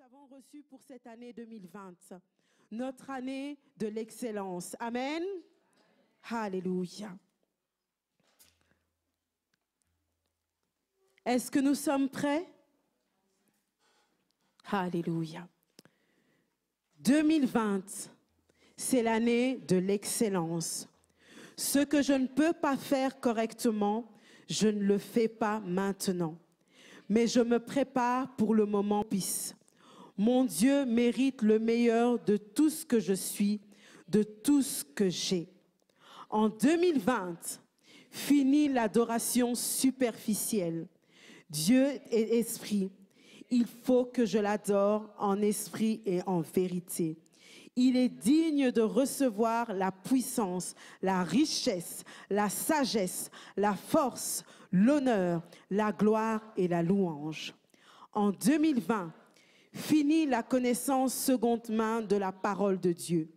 avons reçu pour cette année 2020, notre année de l'excellence. Amen. Alléluia. Est-ce que nous sommes prêts? Alléluia. 2020, c'est l'année de l'excellence. Ce que je ne peux pas faire correctement, je ne le fais pas maintenant. Mais je me prépare pour le moment propice. Mon Dieu mérite le meilleur de tout ce que je suis, de tout ce que j'ai. En 2020, fini l'adoration superficielle. Dieu est esprit. Il faut que je l'adore en esprit et en vérité. Il est digne de recevoir la puissance, la richesse, la sagesse, la force, l'honneur, la gloire et la louange. En 2020, fini la connaissance seconde main de la parole de Dieu.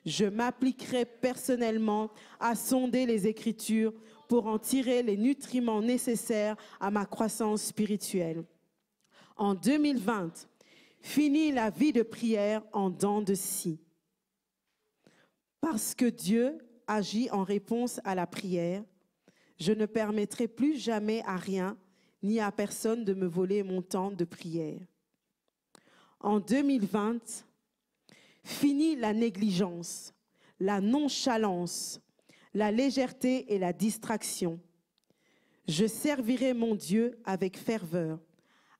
Je m'appliquerai personnellement à sonder les Écritures pour en tirer les nutriments nécessaires à ma croissance spirituelle. En 2020, fini la vie de prière en dents de scie. Parce que Dieu agit en réponse à la prière, je ne permettrai plus jamais à rien ni à personne de me voler mon temps de prière. En 2020, fini la négligence, la nonchalance, la légèreté et la distraction. Je servirai mon Dieu avec ferveur,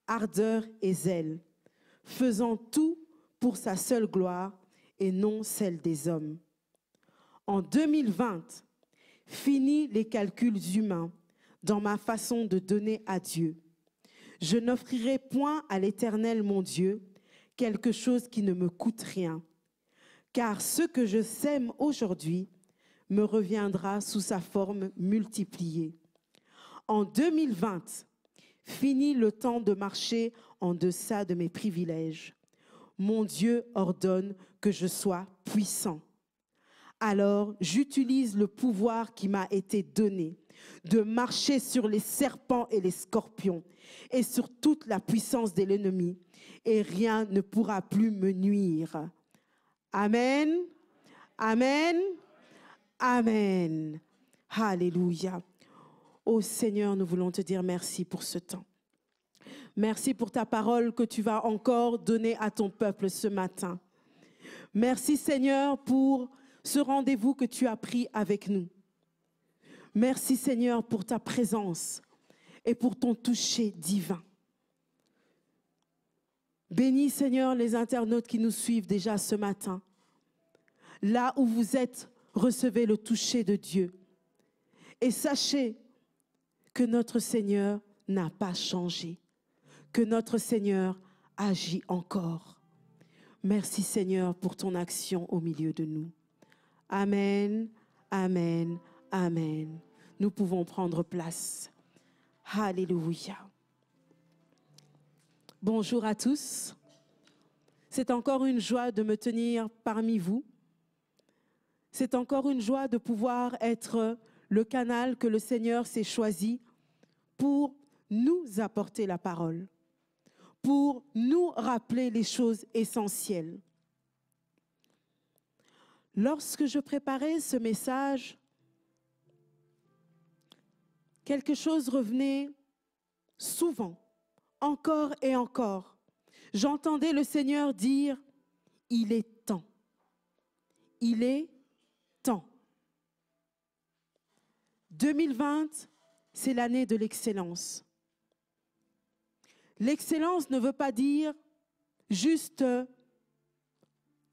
ardeur et zèle, faisant tout pour sa seule gloire et non celle des hommes. En 2020, fini les calculs humains dans ma façon de donner à Dieu. Je n'offrirai point à l'Éternel mon Dieu quelque chose qui ne me coûte rien, car ce que je sème aujourd'hui me reviendra sous sa forme multipliée. En 2020, fini le temps de marcher en deçà de mes privilèges. Mon Dieu ordonne que je sois puissant. Alors, j'utilise le pouvoir qui m'a été donné de marcher sur les serpents et les scorpions et sur toute la puissance de l'ennemi, et rien ne pourra plus me nuire. Amen, amen, amen. Alléluia. Ô Seigneur, nous voulons te dire merci pour ce temps. Merci pour ta parole que tu vas encore donner à ton peuple ce matin. Merci Seigneur pour ce rendez-vous que tu as pris avec nous. Merci Seigneur pour ta présence et pour ton toucher divin. Bénis Seigneur les internautes qui nous suivent déjà ce matin. Là où vous êtes, recevez le toucher de Dieu. Et sachez que notre Seigneur n'a pas changé, que notre Seigneur agit encore. Merci Seigneur pour ton action au milieu de nous. Amen, amen, amen. Nous pouvons prendre place. Alléluia. Bonjour à tous. C'est encore une joie de me tenir parmi vous. C'est encore une joie de pouvoir être le canal que le Seigneur s'est choisi pour nous apporter la parole, pour nous rappeler les choses essentielles. Lorsque je préparais ce message, quelque chose revenait souvent, encore et encore. J'entendais le Seigneur dire, il est temps. Il est temps. 2020, c'est l'année de l'excellence. L'excellence ne veut pas dire juste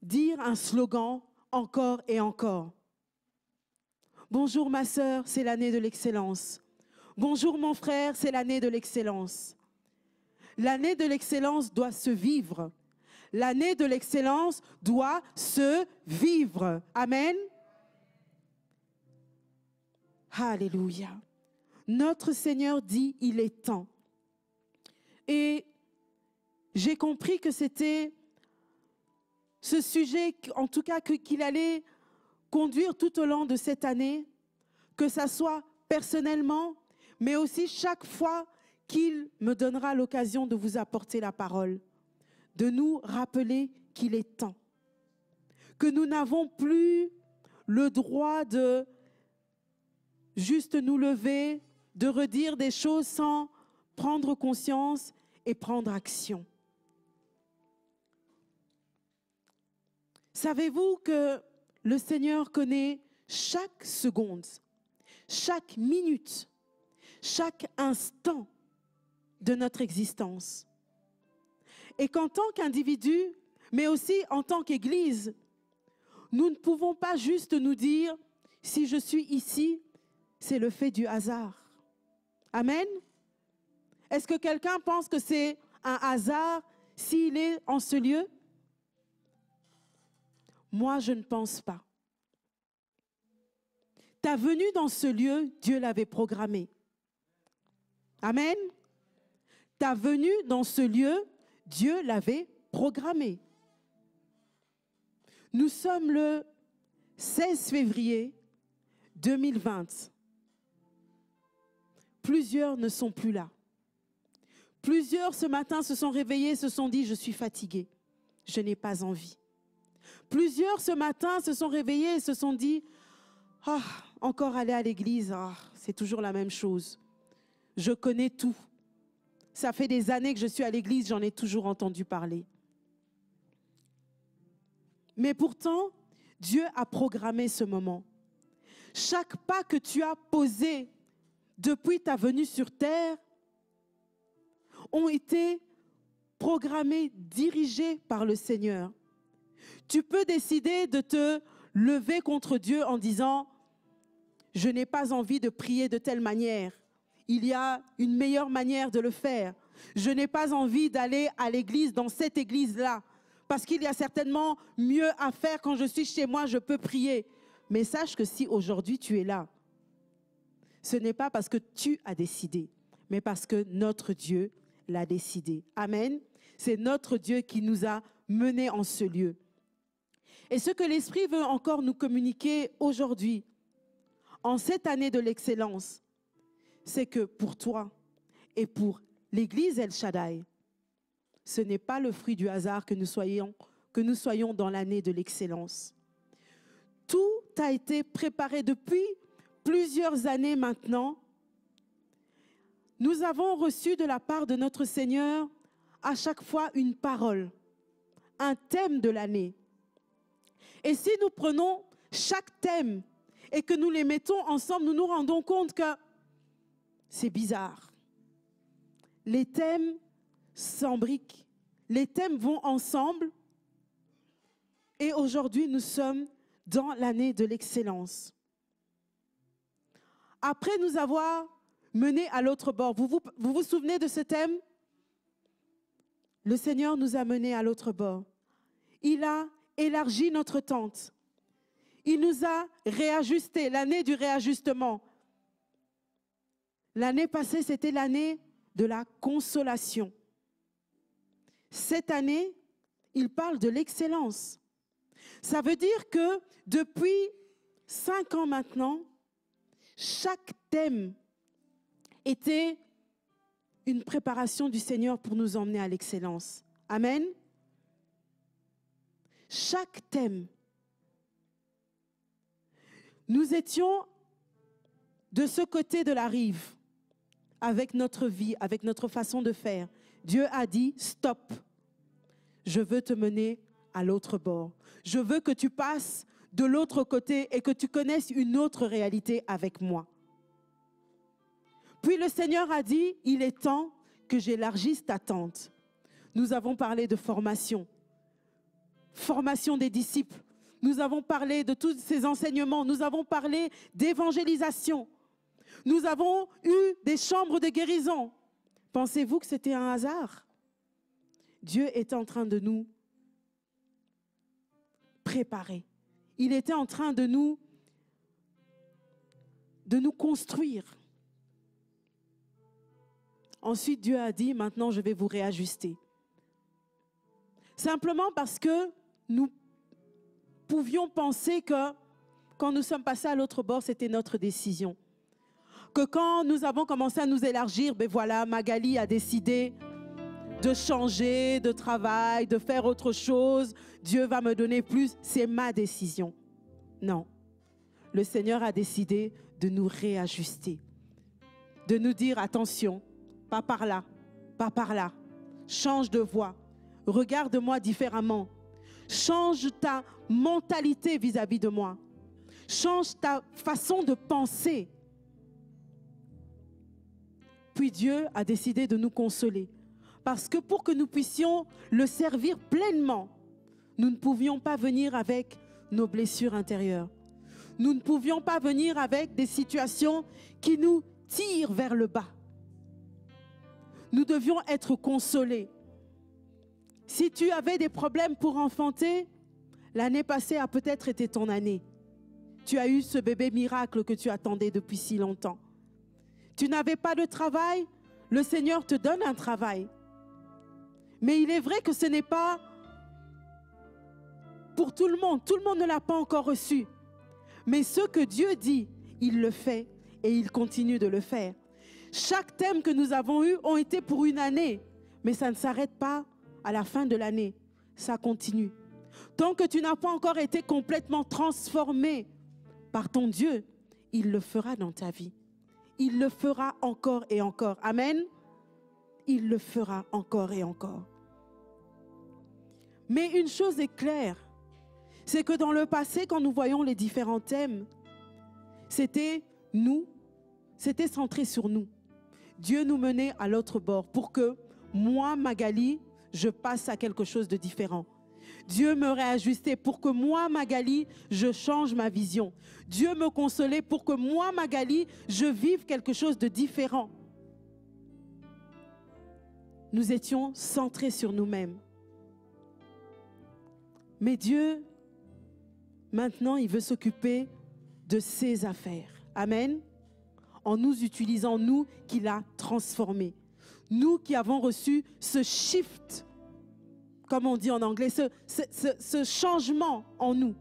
dire un slogan encore et encore. Bonjour ma sœur, c'est l'année de l'excellence. Bonjour mon frère, c'est l'année de l'excellence. L'année de l'excellence doit se vivre. L'année de l'excellence doit se vivre. Amen. Alléluia. Notre Seigneur dit, il est temps. Et j'ai compris que c'était ce sujet, en tout cas, qu'il allait conduire tout au long de cette année, que ça soit personnellement, mais aussi chaque fois qu'il me donnera l'occasion de vous apporter la parole, de nous rappeler qu'il est temps, que nous n'avons plus le droit de juste nous lever, de redire des choses sans prendre conscience et prendre action. Savez-vous que le Seigneur connaît chaque seconde, chaque minute, chaque instant de notre existence? Et qu'en tant qu'individu, mais aussi en tant qu'Église, nous ne pouvons pas juste nous dire, si je suis ici, c'est le fait du hasard. Amen? Est-ce que quelqu'un pense que c'est un hasard s'il est en ce lieu? Moi, je ne pense pas. Ta venue dans ce lieu, Dieu l'avait programmée. Amen? Ta venue dans ce lieu, Dieu l'avait programmée. Nous sommes le 16 février 2020. Plusieurs ne sont plus là. Plusieurs ce matin se sont réveillés, se sont dit, je suis fatigué, je n'ai pas envie. Plusieurs ce matin se sont réveillés et se sont dit, encore aller à l'église, c'est toujours la même chose. Je connais tout. Ça fait des années que je suis à l'église, j'en ai toujours entendu parler. Mais pourtant, Dieu a programmé ce moment. Chaque pas que tu as posé depuis ta venue sur terre ont été programmés, dirigés par le Seigneur. Tu peux décider de te lever contre Dieu en disant « Je n'ai pas envie de prier de telle manière. Il y a une meilleure manière de le faire. Je n'ai pas envie d'aller à l'église, dans cette église-là, parce qu'il y a certainement mieux à faire quand je suis chez moi, je peux prier. » Mais sache que si aujourd'hui tu es là, ce n'est pas parce que tu as décidé, mais parce que notre Dieu l'a décidé. Amen. C'est notre Dieu qui nous a menés en ce lieu. Et ce que l'Esprit veut encore nous communiquer aujourd'hui, en cette année de l'excellence, c'est que pour toi et pour l'Église El Shaddai, ce n'est pas le fruit du hasard que nous soyons dans l'année de l'excellence. Tout a été préparé depuis plusieurs années maintenant. Nous avons reçu de la part de notre Seigneur à chaque fois une parole, un thème de l'année. Et si nous prenons chaque thème et que nous les mettons ensemble, nous nous rendons compte que c'est bizarre. Les thèmes s'embriquent, les thèmes vont ensemble. Et aujourd'hui, nous sommes dans l'année de l'excellence. Après nous avoir menés à l'autre bord, vous vous souvenez de ce thème? Le Seigneur nous a menés à l'autre bord. Il a élargi notre tente. Il nous a réajusté, l'année du réajustement. L'année passée, c'était l'année de la consolation. Cette année, il parle de l'excellence. Ça veut dire que depuis 5 ans maintenant, chaque thème était une préparation du Seigneur pour nous emmener à l'excellence. Amen. Chaque thème. Nous étions de ce côté de la rive, avec notre vie, avec notre façon de faire. Dieu a dit, stop, je veux te mener à l'autre bord. Je veux que tu passes de l'autre côté et que tu connaisses une autre réalité avec moi. Puis le Seigneur a dit, il est temps que j'élargisse ta tente. Nous avons parlé de formation, formation des disciples. Nous avons parlé de tous ces enseignements. Nous avons parlé d'évangélisation. Nous avons eu des chambres de guérison. Pensez-vous que c'était un hasard? Dieu est en train de nous préparer. Il était en train de nous construire. Ensuite, Dieu a dit, maintenant je vais vous réajuster. Simplement parce que nous pouvions penser que quand nous sommes passés à l'autre bord, c'était notre décision. Que quand nous avons commencé à nous élargir, ben voilà, Magali a décidé de changer de travail, de faire autre chose. Dieu va me donner plus. C'est ma décision. Non. Le Seigneur a décidé de nous réajuster. De nous dire, attention, pas par là, pas par là. Change de voie. Regarde-moi différemment. Change ta mentalité vis-à-vis de moi. Change ta façon de penser. Puis Dieu a décidé de nous consoler. Parce que pour que nous puissions le servir pleinement, nous ne pouvions pas venir avec nos blessures intérieures. Nous ne pouvions pas venir avec des situations qui nous tirent vers le bas. Nous devions être consolés. Si tu avais des problèmes pour enfanter, l'année passée a peut-être été ton année. Tu as eu ce bébé miracle que tu attendais depuis si longtemps. Tu n'avais pas de travail, le Seigneur te donne un travail. Mais il est vrai que ce n'est pas pour tout le monde. Tout le monde ne l'a pas encore reçu. Mais ce que Dieu dit, il le fait et il continue de le faire. Chaque thème que nous avons eu ont été pour une année, mais ça ne s'arrête pas à la fin de l'année. Ça continue. Tant que tu n'as pas encore été complètement transformé par ton Dieu, il le fera dans ta vie. Il le fera encore et encore. Amen. Il le fera encore et encore. Mais une chose est claire, c'est que dans le passé, quand nous voyons les différents thèmes, c'était centré sur nous. Dieu nous menait à l'autre bord pour que moi, Magali, je passe à quelque chose de différent. Dieu me réajustait pour que moi, Magali, je change ma vision. Dieu me consolait pour que moi, Magali, je vive quelque chose de différent. Nous étions centrés sur nous-mêmes. Mais Dieu, maintenant, il veut s'occuper de ses affaires. Amen. En nous utilisant, nous qui l'a transformé. Nous qui avons reçu ce shift, comme on dit en anglais, ce changement en nous.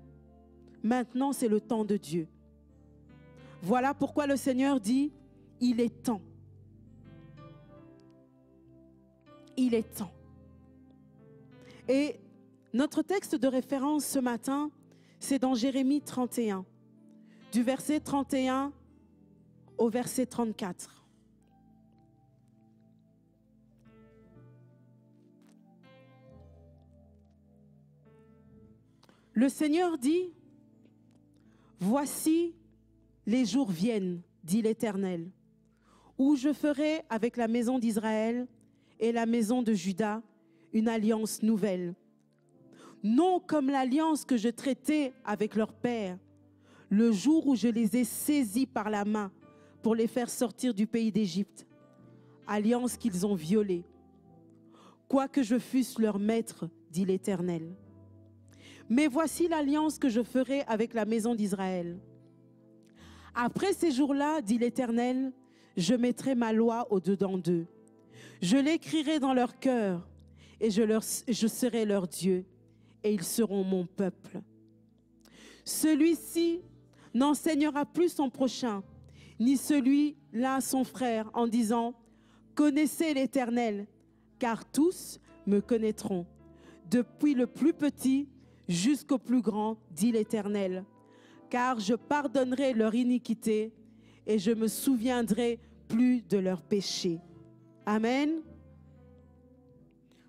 Maintenant, c'est le temps de Dieu. Voilà pourquoi le Seigneur dit, il est temps. Il est temps. Et notre texte de référence ce matin, c'est dans Jérémie 31, du verset 31 au verset 34. Le Seigneur dit, « Voici les jours viennent, dit l'Éternel, où je ferai avec la maison d'Israël et la maison de Juda une alliance nouvelle. Non comme l'alliance que je traitais avec leur père, le jour où je les ai saisis par la main pour les faire sortir du pays d'Égypte, alliance qu'ils ont violée. Quoique je fusse leur maître, dit l'Éternel. Mais voici l'alliance que je ferai avec la maison d'Israël. Après ces jours-là, dit l'Éternel, je mettrai ma loi au-dedans d'eux. Je l'écrirai dans leur cœur et je serai leur Dieu et ils seront mon peuple. Celui-ci n'enseignera plus son prochain, ni celui-là son frère, en disant « Connaissez l'Éternel, car tous me connaîtront, depuis le plus petit jusqu'au plus grand, dit l'Éternel, car je pardonnerai leur iniquité et je me souviendrai plus de leurs péchés. » Amen.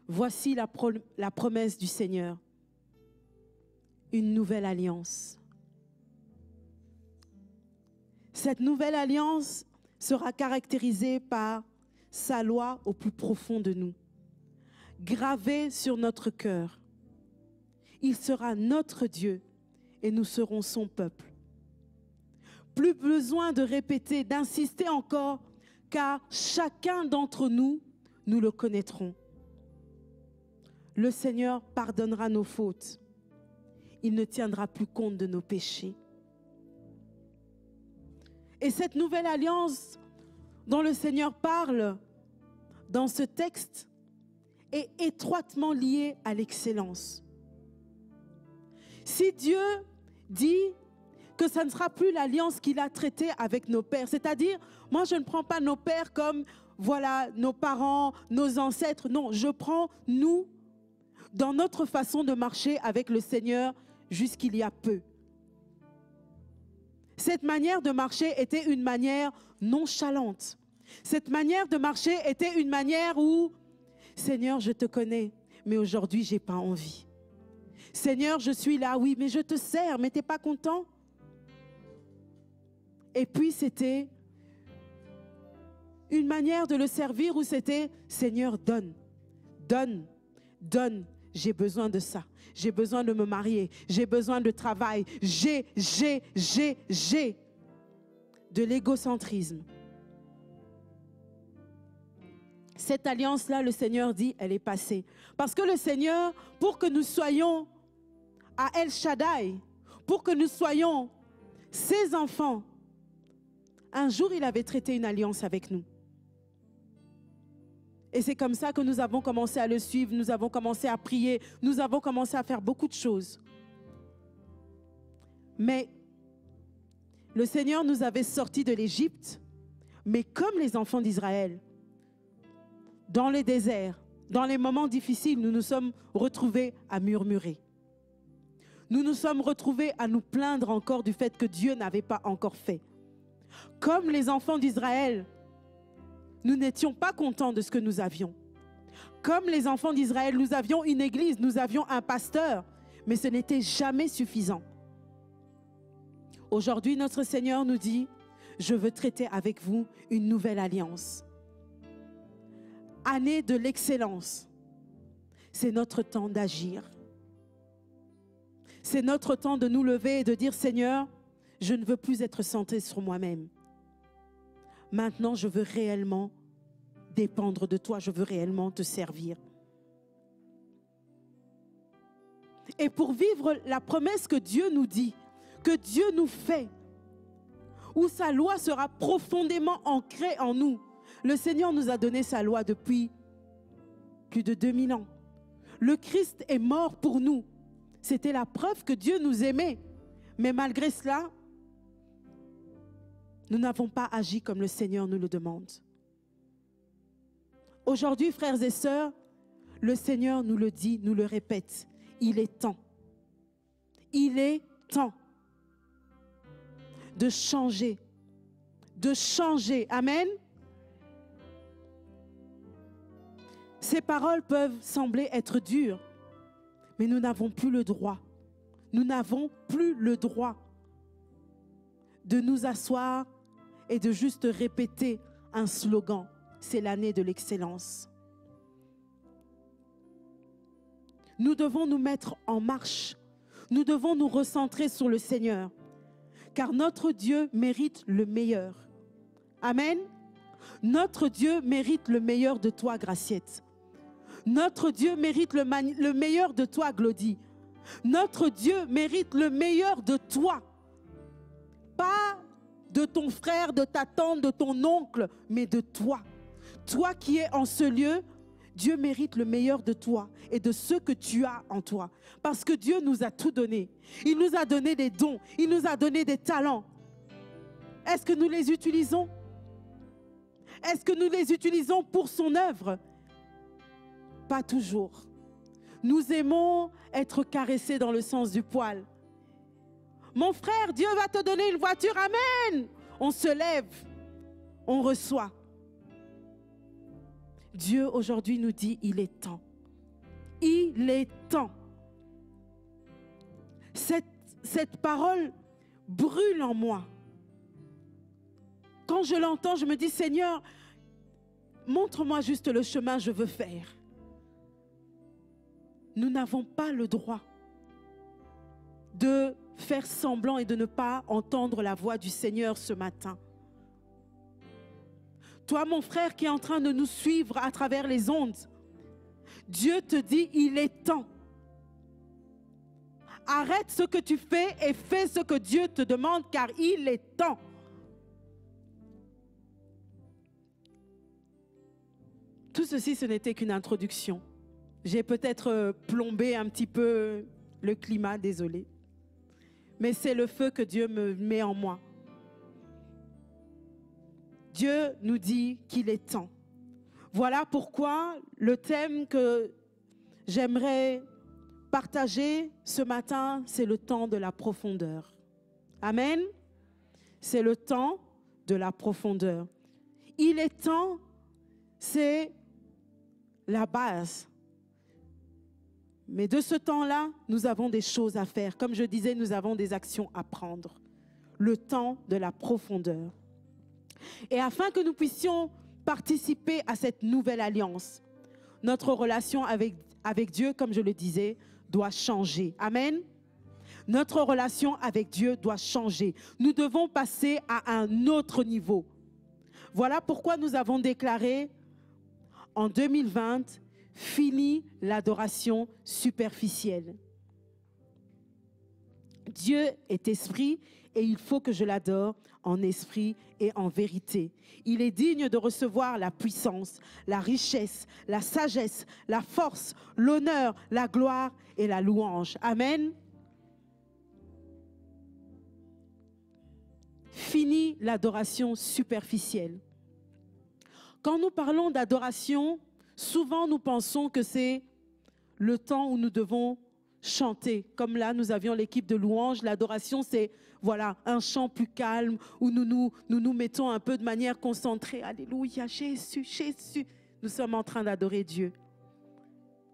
Voici la promesse du Seigneur. Une nouvelle alliance. Cette nouvelle alliance sera caractérisée par sa loi au plus profond de nous, gravée sur notre cœur. Il sera notre Dieu et nous serons son peuple. Plus besoin de répéter, d'insister encore, car chacun d'entre nous, nous le connaîtrons. Le Seigneur pardonnera nos fautes. Il ne tiendra plus compte de nos péchés. Et cette nouvelle alliance dont le Seigneur parle dans ce texte est étroitement liée à l'excellence. Si Dieu dit que ça ne sera plus l'alliance qu'il a traitée avec nos pères, c'est-à-dire, moi je ne prends pas nos pères comme voilà, nos parents, nos ancêtres. Non, je prends nous dans notre façon de marcher avec le Seigneur jusqu'il y a peu. Cette manière de marcher était une manière nonchalante. Cette manière de marcher était une manière où, Seigneur, je te connais, mais aujourd'hui, je n'ai pas envie. Seigneur, je suis là, oui, mais je te sers, mais tu n'es pas content. Et puis, c'était une manière de le servir où c'était, Seigneur, donne, donne, donne. J'ai besoin de ça. J'ai besoin de me marier. J'ai besoin de travail. J'ai. De l'égocentrisme. Cette alliance-là, le Seigneur dit, elle est passée. Parce que le Seigneur, pour que nous soyons à El Shaddai, pour que nous soyons ses enfants, un jour, il avait traité une alliance avec nous. Et c'est comme ça que nous avons commencé à le suivre, nous avons commencé à prier, nous avons commencé à faire beaucoup de choses. Mais le Seigneur nous avait sortis de l'Égypte, mais comme les enfants d'Israël, dans les déserts, dans les moments difficiles, nous nous sommes retrouvés à murmurer. Nous nous sommes retrouvés à nous plaindre encore du fait que Dieu n'avait pas encore fait. Comme les enfants d'Israël, nous n'étions pas contents de ce que nous avions. Comme les enfants d'Israël, nous avions une église, nous avions un pasteur, mais ce n'était jamais suffisant. Aujourd'hui, notre Seigneur nous dit, je veux traiter avec vous une nouvelle alliance. Année de l'excellence. C'est notre temps d'agir. C'est notre temps de nous lever et de dire, Seigneur, je ne veux plus être centré sur moi-même. Maintenant, je veux réellement dépendre de toi. Je veux réellement te servir. Et pour vivre la promesse que Dieu nous dit, que Dieu nous fait, où sa loi sera profondément ancrée en nous. Le Seigneur nous a donné sa loi depuis plus de 2000 ans. Le Christ est mort pour nous. C'était la preuve que Dieu nous aimait. Mais malgré cela, nous n'avons pas agi comme le Seigneur nous le demande. Aujourd'hui, frères et sœurs, le Seigneur nous le dit, nous le répète. Il est temps. Il est temps de changer. De changer. Amen. Ces paroles peuvent sembler être dures, mais nous n'avons plus le droit. Nous n'avons plus le droit de nous asseoir et de juste répéter un slogan. C'est l'année de l'excellence. Nous devons nous mettre en marche. Nous devons nous recentrer sur le Seigneur. Car notre Dieu mérite le meilleur. Amen. Notre Dieu mérite le meilleur de toi, Graciette. Notre Dieu mérite le meilleur de toi, Glody. Notre Dieu mérite le meilleur de toi. Pas de ton frère, de ta tante, de ton oncle, mais de toi. Toi qui es en ce lieu, Dieu mérite le meilleur de toi et de ce que tu as en toi. Parce que Dieu nous a tout donné. Il nous a donné des dons. Il nous a donné des talents. Est-ce que nous les utilisons? Est-ce que nous les utilisons pour son œuvre? Pas toujours. Nous aimons être caressés dans le sens du poil. Mon frère, Dieu va te donner une voiture. Amen. On se lève. On reçoit. Dieu aujourd'hui nous dit, il est temps. Il est temps. Cette parole brûle en moi. Quand je l'entends, je me dis, Seigneur, montre-moi juste le chemin que je veux faire. Nous n'avons pas le droit de faire semblant et de ne pas entendre la voix du Seigneur ce matin. Toi, mon frère qui est en train de nous suivre à travers les ondes, Dieu te dit, il est temps. Arrête ce que tu fais et fais ce que Dieu te demande, car il est temps. Tout ceci, ce n'était qu'une introduction. J'ai peut-être plombé un petit peu le climat, désolé. Mais c'est le feu que Dieu me met en moi. Dieu nous dit qu'il est temps. Voilà pourquoi le thème que j'aimerais partager ce matin, c'est le temps de la profondeur. Amen. C'est le temps de la profondeur. Il est temps, c'est la base. Mais de ce temps-là, nous avons des choses à faire. Comme je disais, nous avons des actions à prendre. Le temps de la profondeur. Et afin que nous puissions participer à cette nouvelle alliance, notre relation avec Dieu, comme je le disais, doit changer. Amen. Notre relation avec Dieu doit changer. Nous devons passer à un autre niveau. Voilà pourquoi nous avons déclaré en 2020, fini l'adoration superficielle. Dieu est esprit et il faut que je l'adore en esprit et en vérité. Il est digne de recevoir la puissance, la richesse, la sagesse, la force, l'honneur, la gloire et la louange. Amen. Fini l'adoration superficielle. Quand nous parlons d'adoration, souvent nous pensons que c'est le temps où nous devons chanter. Comme là, nous avions l'équipe de louanges. L'adoration, c'est voilà, un chant plus calme où nous mettons un peu de manière concentrée. Alléluia, Jésus, Jésus. Nous sommes en train d'adorer Dieu.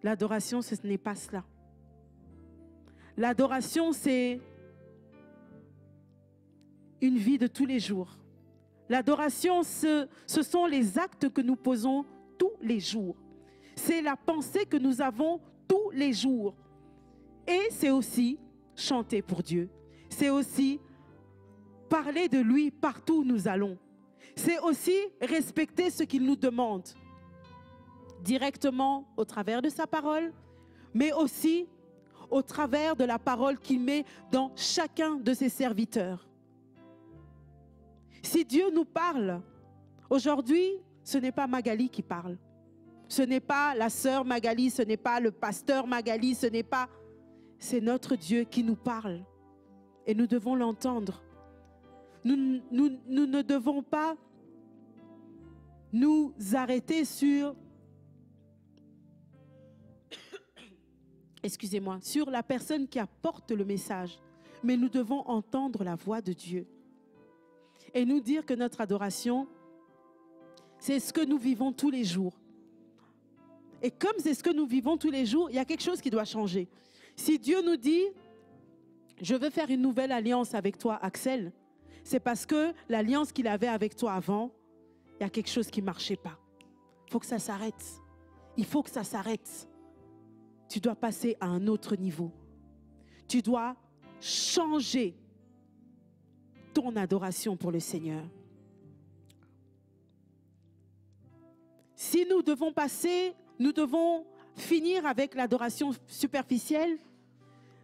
L'adoration, ce n'est pas cela. L'adoration, c'est une vie de tous les jours. L'adoration, ce sont les actes que nous posons tous les jours. C'est la pensée que nous avons tous les jours. Et c'est aussi chanter pour Dieu. C'est aussi parler de lui partout où nous allons. C'est aussi respecter ce qu'il nous demande. Directement au travers de sa parole, mais aussi au travers de la parole qu'il met dans chacun de ses serviteurs. Si Dieu nous parle, aujourd'hui, ce n'est pas Magali qui parle. Ce n'est pas la sœur Magali, ce n'est pas le pasteur Magali, ce n'est pas... C'est notre Dieu qui nous parle. Et nous devons l'entendre. Nous ne devons pas nous arrêter sur... Excusez-moi, sur la personne qui apporte le message. Mais nous devons entendre la voix de Dieu. Et nous dire que notre adoration, c'est ce que nous vivons tous les jours. Et comme c'est ce que nous vivons tous les jours, il y a quelque chose qui doit changer. Si Dieu nous dit, je veux faire une nouvelle alliance avec toi, Axel, c'est parce que l'alliance qu'il avait avec toi avant, il y a quelque chose qui ne marchait pas. Il faut que ça s'arrête. Il faut que ça s'arrête. Tu dois passer à un autre niveau. Tu dois changer ton adoration pour le Seigneur. Si nous devons passer, nous devons finir avec l'adoration superficielle,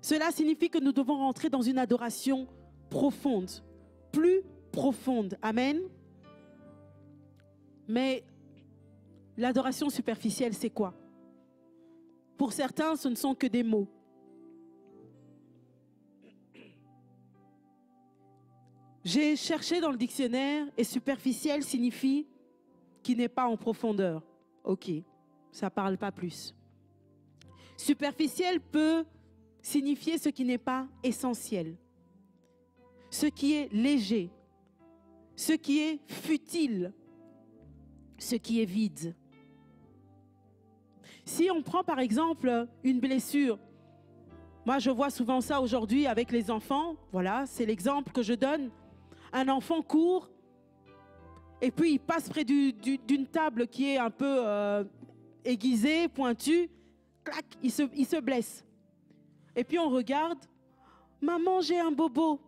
cela signifie que nous devons rentrer dans une adoration profonde, plus profonde. Amen. Mais l'adoration superficielle, c'est quoi? Pour certains, ce ne sont que des mots. J'ai cherché dans le dictionnaire et superficiel signifie qui n'est pas en profondeur. Ok, ça ne parle pas plus. Superficiel peut signifier ce qui n'est pas essentiel, ce qui est léger, ce qui est futile, ce qui est vide. Si on prend par exemple une blessure, moi je vois souvent ça aujourd'hui avec les enfants, voilà, c'est l'exemple que je donne. Un enfant court et puis il passe près d'une table qui est un peu aiguisée, pointue, clac, il se blesse. Et puis on regarde, maman j'ai un bobo.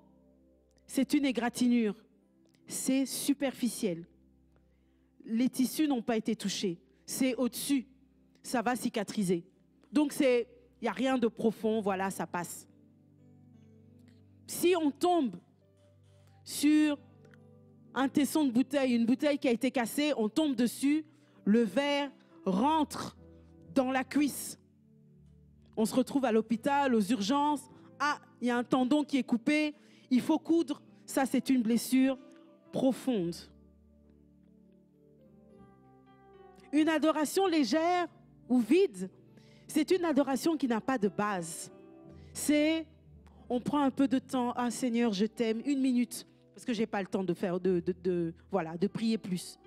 C'est une égratignure, c'est superficiel. Les tissus n'ont pas été touchés, c'est au-dessus, ça va cicatriser. Donc il n'y a rien de profond, voilà, ça passe. Si on tombe sur un tesson de bouteille, une bouteille qui a été cassée, on tombe dessus, le verre rentre dans la cuisse. On se retrouve à l'hôpital, aux urgences. Ah, il y a un tendon qui est coupé, il faut coudre. Ça, c'est une blessure profonde. Une adoration légère ou vide, c'est une adoration qui n'a pas de base. C'est, on prend un peu de temps. Ah Seigneur, je t'aime. 1 minute, parce que je n'ai pas le temps de faire, de prier plus.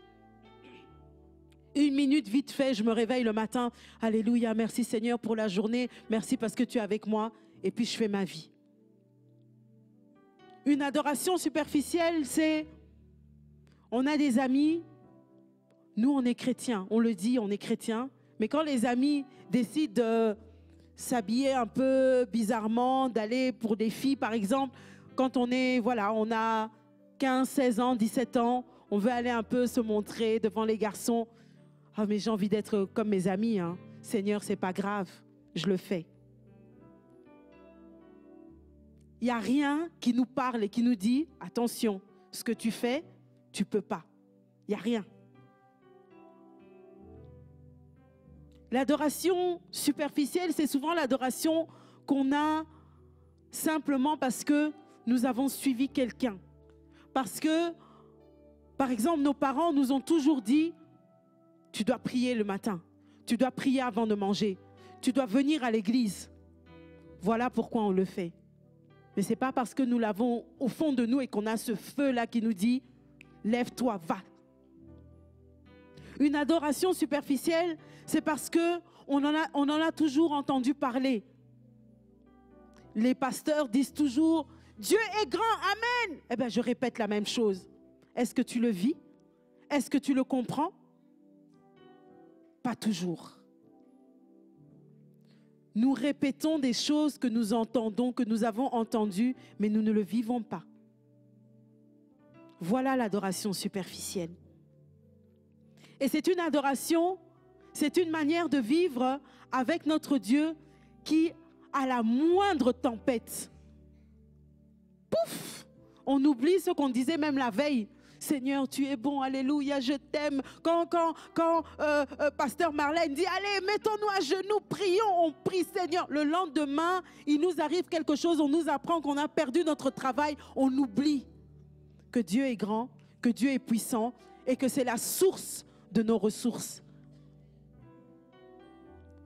1 minute, vite fait, je me réveille le matin. Alléluia, merci Seigneur pour la journée. Merci parce que tu es avec moi. Et puis je fais ma vie. Une adoration superficielle, c'est, on a des amis, nous on est chrétiens, on le dit, on est chrétiens. Mais quand les amis décident de s'habiller un peu bizarrement, d'aller pour des filles par exemple, quand on est, voilà, on a 15, 16 ans, 17 ans, on veut aller un peu se montrer devant les garçons. Ah mais j'ai envie d'être comme mes amis, hein. Seigneur, c'est pas grave, je le fais. Il n'y a rien qui nous parle et qui nous dit, attention, ce que tu fais, tu ne peux pas. Il n'y a rien. L'adoration superficielle, c'est souvent l'adoration qu'on a simplement parce que nous avons suivi quelqu'un. Parce que, par exemple, nos parents nous ont toujours dit, tu dois prier le matin, tu dois prier avant de manger, tu dois venir à l'église. Voilà pourquoi on le fait. Mais ce n'est pas parce que nous l'avons au fond de nous et qu'on a ce feu-là qui nous dit, lève-toi, va. Une adoration superficielle, c'est parce qu'on en a toujours entendu parler. Les pasteurs disent toujours, Dieu est grand, amen. Eh bien, je répète la même chose. Est-ce que tu le vis? Est-ce que tu le comprends? Pas toujours. Nous répétons des choses que nous entendons, que nous avons entendues, mais nous ne le vivons pas. Voilà l'adoration superficielle. Et c'est une adoration, c'est une manière de vivre avec notre Dieu qui, à la moindre tempête, pouf, on oublie ce qu'on disait même la veille. Seigneur, tu es bon, alléluia, je t'aime. Quand Pasteur Marlène dit, allez, mettons-nous à genoux, prions, on prie Seigneur. Le lendemain, il nous arrive quelque chose, on nous apprend qu'on a perdu notre travail, on oublie que Dieu est grand, que Dieu est puissant et que c'est la source de nos ressources.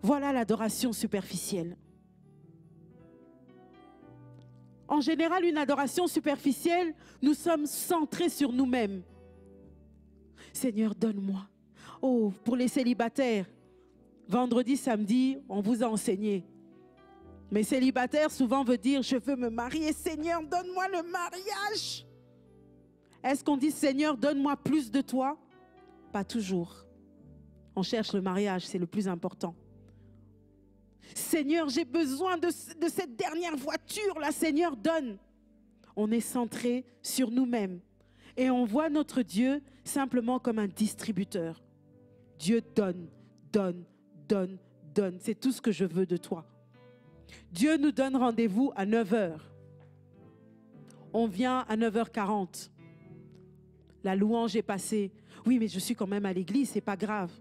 Voilà l'adoration superficielle. En général, une adoration superficielle, nous sommes centrés sur nous-mêmes. Seigneur, donne-moi. Oh, pour les célibataires, vendredi, samedi, on vous a enseigné. Mais célibataire, souvent veut dire, je veux me marier. Seigneur, donne-moi le mariage. Est-ce qu'on dit, Seigneur, donne-moi plus de toi? Pas toujours. On cherche le mariage, c'est le plus important. Seigneur, j'ai besoin de cette dernière voiture, là, Seigneur, donne. On est centré sur nous-mêmes et on voit notre Dieu simplement comme un distributeur. Dieu donne, donne, donne, donne. C'est tout ce que je veux de toi. Dieu nous donne rendez-vous à 9h. On vient à 9h40. La louange est passée. Oui, mais je suis quand même à l'église, c'est pas grave.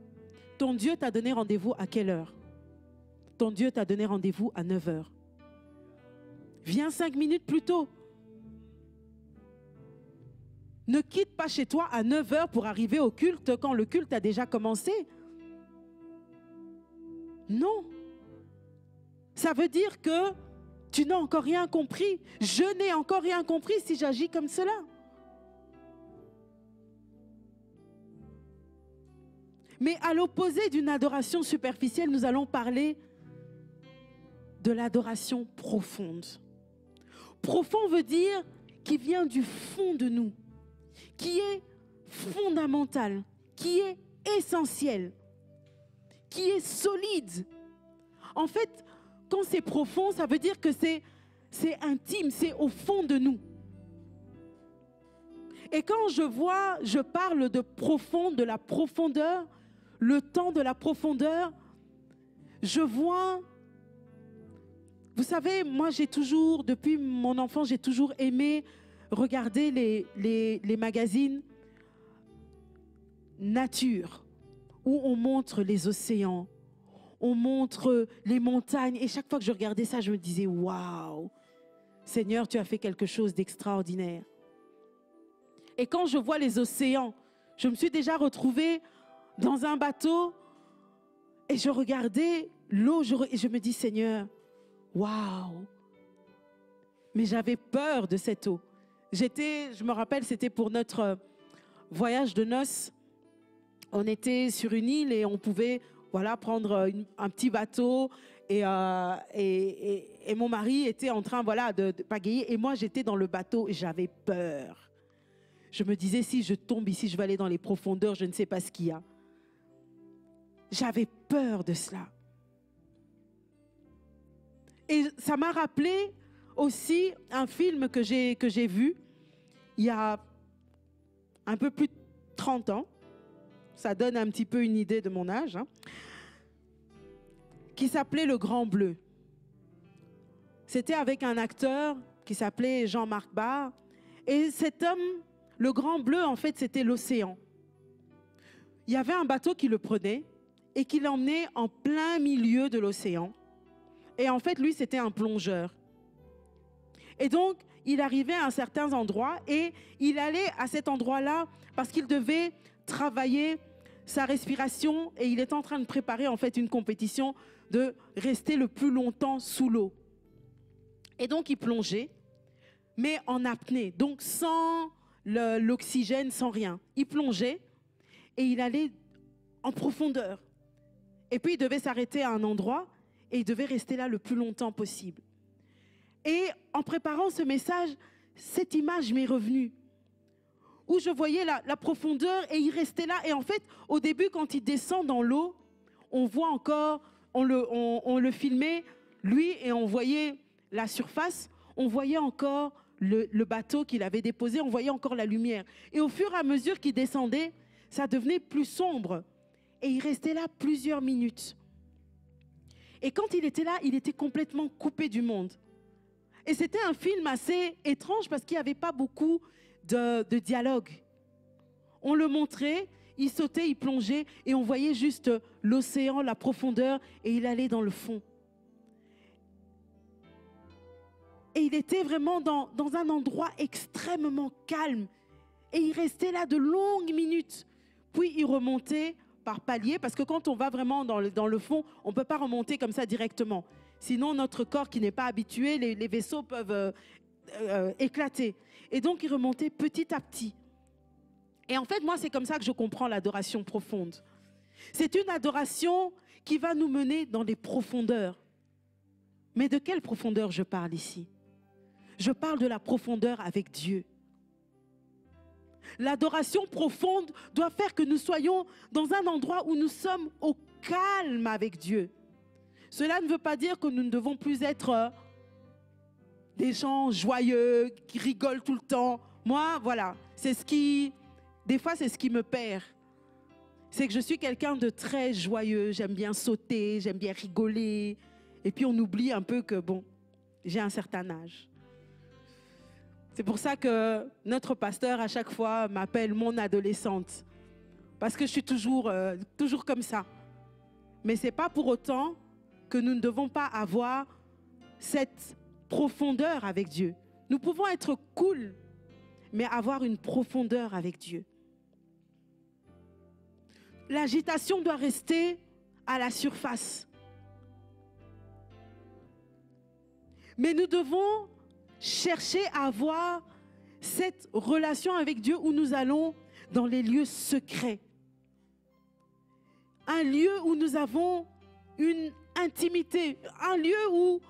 Ton Dieu t'a donné rendez-vous à quelle heure? Ton Dieu t'a donné rendez-vous à 9h. Viens 5 minutes plus tôt. Ne quitte pas chez toi à 9h pour arriver au culte quand le culte a déjà commencé. Non. Ça veut dire que tu n'as encore rien compris. Je n'ai encore rien compris si j'agis comme cela. Mais à l'opposé d'une adoration superficielle, nous allons parler de l'adoration profonde. Profond veut dire qui vient du fond de nous, qui est fondamental, qui est essentiel, qui est solide. En fait, quand c'est profond, ça veut dire que c'est intime, c'est au fond de nous. Et quand je parle de profond, de la profondeur, le temps de la profondeur, je vois... Vous savez, moi j'ai toujours, depuis mon enfance, j'ai toujours aimé regarder les magazines nature, où on montre les océans, on montre les montagnes. Et chaque fois que je regardais ça, je me disais, waouh, Seigneur, tu as fait quelque chose d'extraordinaire. Et quand je vois les océans, je me suis déjà retrouvée dans un bateau et je regardais l'eau et je me dis, Seigneur, waouh! Mais j'avais peur de cette eau. Je me rappelle, c'était pour notre voyage de noces. On était sur une île et on pouvait prendre un petit bateau et mon mari était en train de pagayer et moi j'étais dans le bateau et j'avais peur. Je me disais, si je tombe ici, je vais aller dans les profondeurs, je ne sais pas ce qu'il y a. J'avais peur de cela. Et ça m'a rappelé aussi un film que j'ai vu il y a un peu plus de 30 ans. Ça donne un petit peu une idée de mon âge. Qui s'appelait Le Grand Bleu. C'était avec un acteur qui s'appelait Jean-Marc Barr. Et cet homme, le Grand Bleu, en fait, c'était l'océan. Il y avait un bateau qui le prenait et qui l'emmenait en plein milieu de l'océan. Et en fait, lui, c'était un plongeur. Et donc, il arrivait à un certain endroit et il allait à cet endroit-là parce qu'il devait travailler sa respiration et il est en train de préparer en fait une compétition de rester le plus longtemps sous l'eau. Et donc, il plongeait, mais en apnée, donc sans l'oxygène, sans rien. Il plongeait et il allait en profondeur. Et puis, il devait s'arrêter à un endroit et il devait rester là le plus longtemps possible. Et en préparant ce message, cette image m'est revenue. Où je voyais la profondeur et il restait là. Et en fait, au début, quand il descend dans l'eau, on voit encore, on le filmait, lui, et on voyait la surface, on voyait encore le bateau qu'il avait déposé, on voyait encore la lumière. Et au fur et à mesure qu'il descendait, ça devenait plus sombre. Et il restait là plusieurs minutes. Et quand il était là, il était complètement coupé du monde. Et c'était un film assez étrange parce qu'il n'y avait pas beaucoup de dialogue. On le montrait, il sautait, il plongeait et on voyait juste l'océan, la profondeur et il allait dans le fond. Et il était vraiment dans un endroit extrêmement calme. Et il restait là de longues minutes. Puis il remontait par paliers parce que quand on va vraiment dans le fond, on ne peut pas remonter comme ça directement. Sinon, notre corps qui n'est pas habitué, les vaisseaux peuvent éclater. Et donc, il remontait petit à petit. Et en fait, moi, c'est comme ça que je comprends l'adoration profonde. C'est une adoration qui va nous mener dans des profondeurs. Mais de quelle profondeur je parle ici? Je parle de la profondeur avec Dieu. L'adoration profonde doit faire que nous soyons dans un endroit où nous sommes au calme avec Dieu. Cela ne veut pas dire que nous ne devons plus être des gens joyeux, qui rigolent tout le temps. Moi, voilà, des fois, c'est ce qui me perd. C'est que je suis quelqu'un de très joyeux. J'aime bien sauter, j'aime bien rigoler. Et puis, on oublie un peu que, bon, j'ai un certain âge. C'est pour ça que notre pasteur, à chaque fois, m'appelle mon adolescente. Parce que je suis toujours comme ça. Mais ce n'est pas pour autant que nous ne devons pas avoir cette profondeur avec Dieu. Nous pouvons être cool, mais avoir une profondeur avec Dieu. L'agitation doit rester à la surface. Mais nous devons chercher à avoir cette relation avec Dieu où nous allons dans les lieux secrets. Un lieu où nous avons une intimité, un lieu où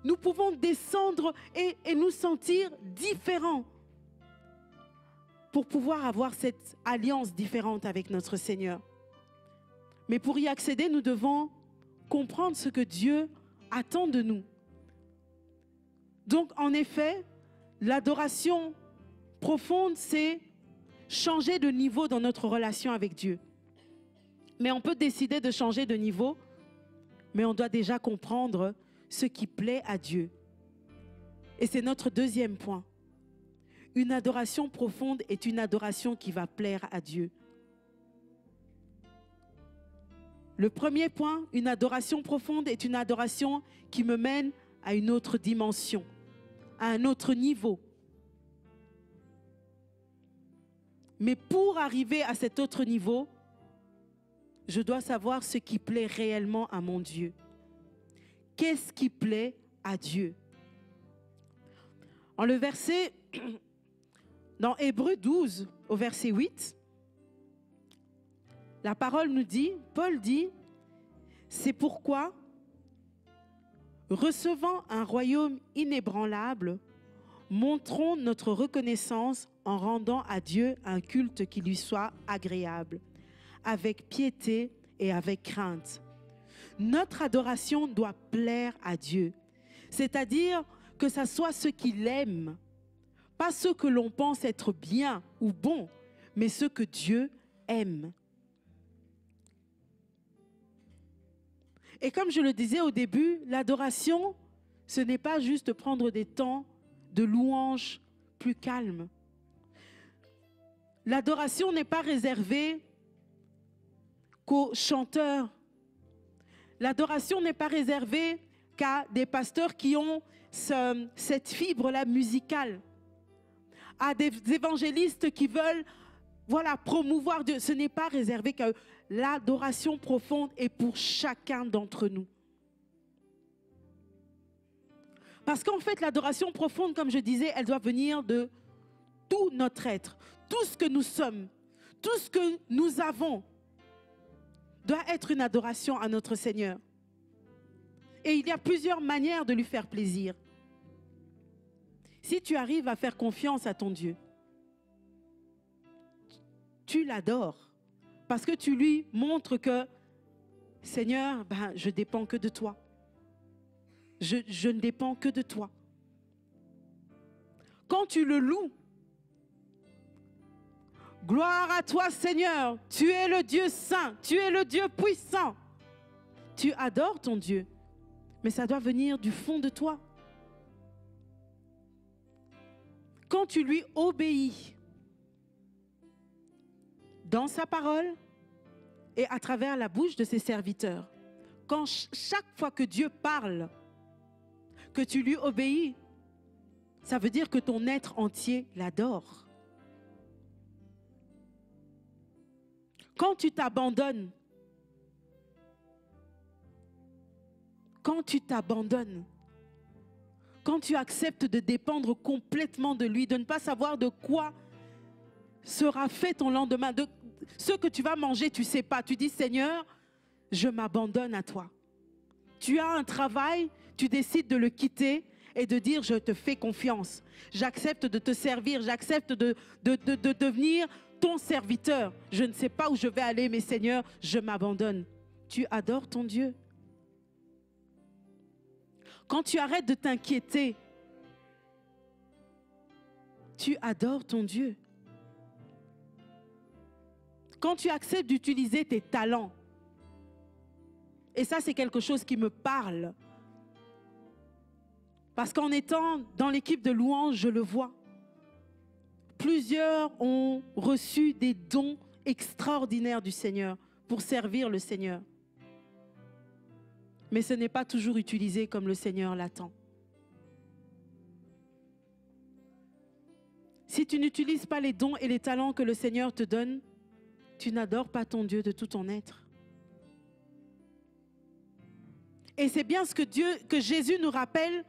nous pouvons descendre et nous sentir différents pour pouvoir avoir cette alliance différente avec notre Seigneur. Mais pour y accéder, nous devons comprendre ce que Dieu attend de nous. Donc, en effet, l'adoration profonde, c'est changer de niveau dans notre relation avec Dieu. Mais on peut décider de changer de niveau, mais on doit déjà comprendre ce qui plaît à Dieu. Et c'est notre deuxième point. Une adoration profonde est une adoration qui va plaire à Dieu. Le premier point, une adoration profonde est une adoration qui me mène à une autre dimension, à un autre niveau. Mais pour arriver à cet autre niveau, je dois savoir ce qui plaît réellement à mon Dieu. Qu'est-ce qui plaît à Dieu? En le verset, dans Hébreux 12, au verset 8, la parole nous dit, Paul dit, c'est pourquoi, recevant un royaume inébranlable, montrons notre reconnaissance en rendant à Dieu un culte qui lui soit agréable, avec piété et avec crainte. Notre adoration doit plaire à Dieu, c'est-à-dire que ça soit ce qu'il aime, pas ce que l'on pense être bien ou bon, mais ce que Dieu aime. Et comme je le disais au début, l'adoration, ce n'est pas juste prendre des temps de louange plus calmes. L'adoration n'est pas réservée qu'aux chanteurs. L'adoration n'est pas réservée qu'à des pasteurs qui ont cette fibre-là musicale, à des évangélistes qui veulent promouvoir Dieu. Ce n'est pas réservé qu'à eux. L'adoration profonde est pour chacun d'entre nous. Parce qu'en fait, l'adoration profonde, comme je disais, elle doit venir de tout notre être. Tout ce que nous sommes, tout ce que nous avons, doit être une adoration à notre Seigneur. Et il y a plusieurs manières de lui faire plaisir. Si tu arrives à faire confiance à ton Dieu, tu l'adores. Parce que tu lui montres que, Seigneur, je dépends que de toi. Je ne dépends que de toi. Quand tu le loues, gloire à toi Seigneur, tu es le Dieu saint, tu es le Dieu puissant. Tu adores ton Dieu, mais ça doit venir du fond de toi. Quand tu lui obéis, dans sa parole et à travers la bouche de ses serviteurs. Quand chaque fois que Dieu parle, que tu lui obéis, ça veut dire que ton être entier l'adore. Quand tu t'abandonnes, quand tu acceptes de dépendre complètement de lui, de ne pas savoir de quoi sera fait ton lendemain, de ce que tu vas manger, tu ne sais pas. Tu dis, Seigneur, je m'abandonne à toi. Tu as un travail, tu décides de le quitter et de dire, je te fais confiance. J'accepte de te servir, j'accepte de devenir ton serviteur. Je ne sais pas où je vais aller, mais Seigneur, je m'abandonne. Tu adores ton Dieu. Quand tu arrêtes de t'inquiéter, tu adores ton Dieu. Quand tu acceptes d'utiliser tes talents, et ça c'est quelque chose qui me parle, parce qu'en étant dans l'équipe de louange, je le vois. Plusieurs ont reçu des dons extraordinaires du Seigneur pour servir le Seigneur. Mais ce n'est pas toujours utilisé comme le Seigneur l'attend. Si tu n'utilises pas les dons et les talents que le Seigneur te donne, tu n'adores pas ton Dieu de tout ton être. Et c'est bien ce que Jésus nous rappelle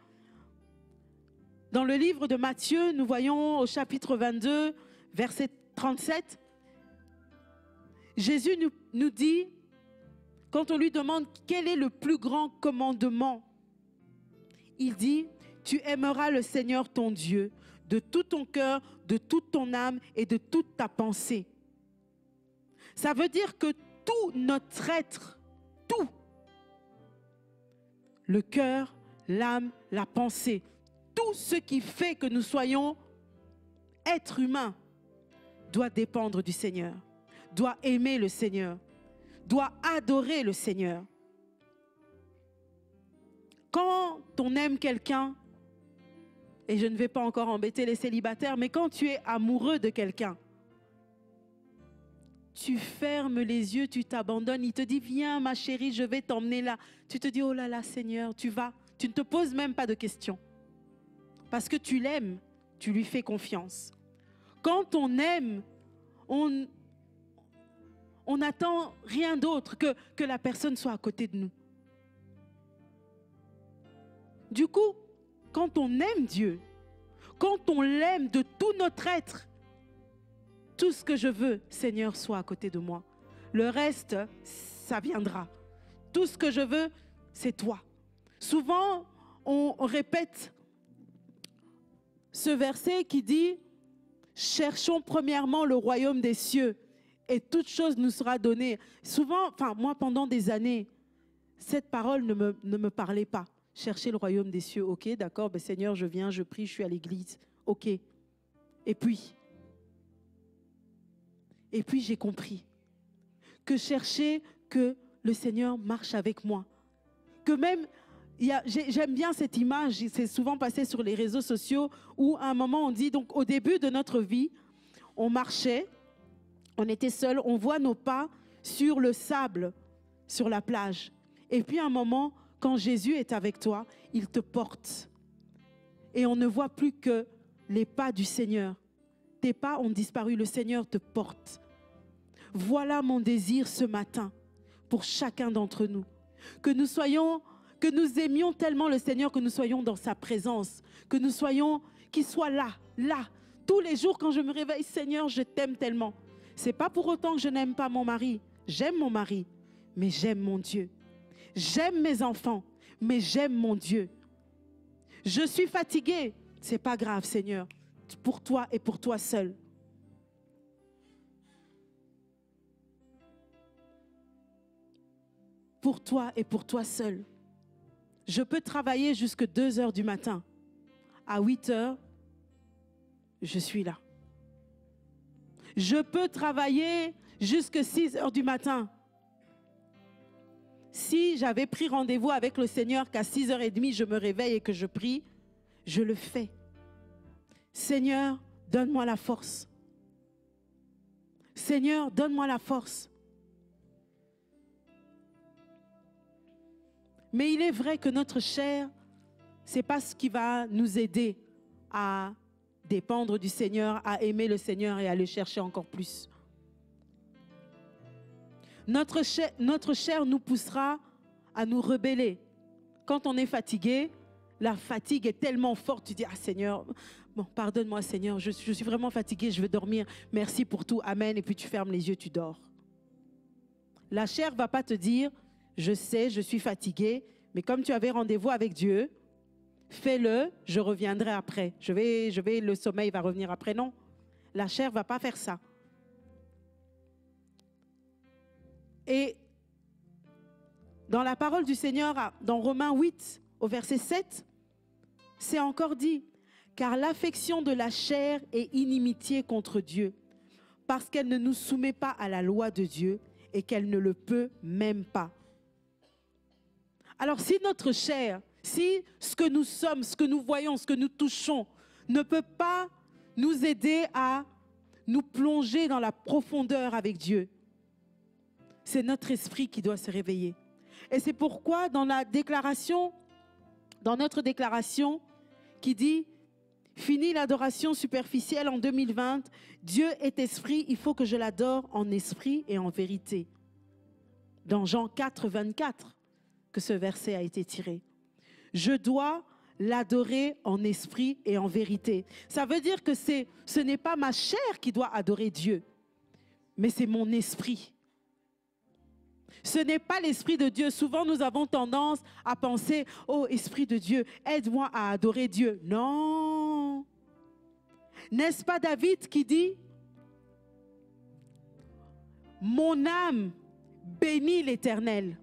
dans le livre de Matthieu. Nous voyons au chapitre 22, verset 37. Jésus nous dit, quand on lui demande quel est le plus grand commandement, il dit, tu aimeras le Seigneur ton Dieu de tout ton cœur, de toute ton âme et de toute ta pensée. Ça veut dire que tout notre être, tout, le cœur, l'âme, la pensée, tout ce qui fait que nous soyons êtres humains doit dépendre du Seigneur, doit aimer le Seigneur, doit adorer le Seigneur. Quand on aime quelqu'un, et je ne vais pas encore embêter les célibataires, mais quand tu es amoureux de quelqu'un, tu fermes les yeux, tu t'abandonnes, il te dit, viens ma chérie, je vais t'emmener là. Tu te dis, oh là là Seigneur, tu vas. Tu ne te poses même pas de questions. Parce que tu l'aimes, tu lui fais confiance. Quand on aime, on On n'attend rien d'autre que la personne soit à côté de nous. Du coup, quand on aime Dieu, quand on l'aime de tout notre être, tout ce que je veux, Seigneur, soit à côté de moi. Le reste, ça viendra. Tout ce que je veux, c'est toi. Souvent, on répète ce verset qui dit « Cherchons premièrement le royaume des cieux et toute chose nous sera donnée. » Souvent, moi, pendant des années, cette parole ne me parlait pas. Chercher le royaume des cieux, ok, d'accord, ben Seigneur, je viens, je prie, je suis à l'église, ok. Et puis j'ai compris que chercher que le Seigneur marche avec moi. Que même, j'aime bien cette image, c'est souvent passé sur les réseaux sociaux, où à un moment on dit, donc au début de notre vie, on marchait, on était seuls, on voit nos pas sur le sable, sur la plage. Et puis à un moment, quand Jésus est avec toi, il te porte. Et on ne voit plus que les pas du Seigneur. Tes pas ont disparu, le Seigneur te porte. Voilà mon désir ce matin pour chacun d'entre nous. Que nous aimions tellement le Seigneur, que nous soyons dans sa présence, que nous soyons, qu'il soit là. Tous les jours quand je me réveille, Seigneur, je t'aime tellement. C'est pas pour autant que je n'aime pas mon mari. J'aime mon mari, mais j'aime mon Dieu. J'aime mes enfants, mais j'aime mon Dieu. Je suis fatiguée. C'est pas grave, Seigneur. Pour toi et pour toi seul. Pour toi et pour toi seul. Je peux travailler jusqu'à 2 heures du matin. À 8 heures, je suis là. Je peux travailler jusqu'à 6 heures du matin. Si j'avais pris rendez-vous avec le Seigneur qu'à 6h30, je me réveille et que je prie, je le fais. Seigneur, donne-moi la force. Seigneur, donne-moi la force. Mais il est vrai que notre chair, ce n'est pas ce qui va nous aider à dépendre du Seigneur, à aimer le Seigneur et à le chercher encore plus. Notre chair nous poussera à nous rebeller. Quand on est fatigué, la fatigue est tellement forte, tu dis « Ah Seigneur, bon, pardonne-moi Seigneur, je suis vraiment fatigué, je veux dormir, merci pour tout, amen. » Et puis tu fermes les yeux, tu dors. La chair ne va pas te dire « Je sais, je suis fatigué, mais comme tu avais rendez-vous avec Dieu, fais-le, je reviendrai après. Le sommeil va revenir après. » Non, la chair ne va pas faire ça. Et dans la parole du Seigneur, dans Romains 8, au verset 7, c'est encore dit, « Car l'affection de la chair est inimitié contre Dieu, parce qu'elle ne nous soumet pas à la loi de Dieu et qu'elle ne le peut même pas. » Alors si notre chair, si ce que nous sommes, ce que nous voyons, ce que nous touchons, ne peut pas nous aider à nous plonger dans la profondeur avec Dieu, c'est notre esprit qui doit se réveiller. Et c'est pourquoi dans notre déclaration qui dit « Fini l'adoration superficielle en 2020, Dieu est esprit, il faut que je l'adore en esprit et en vérité. » Dans Jean 4, 24, que ce verset a été tiré. Je dois l'adorer en esprit et en vérité. Ça veut dire que ce n'est pas ma chair qui doit adorer Dieu, mais c'est mon esprit. Ce n'est pas l'Esprit de Dieu. Souvent, nous avons tendance à penser « Oh, Esprit de Dieu, aide-moi à adorer Dieu. » Non. N'est-ce pas David qui dit « Mon âme bénit l'Éternel.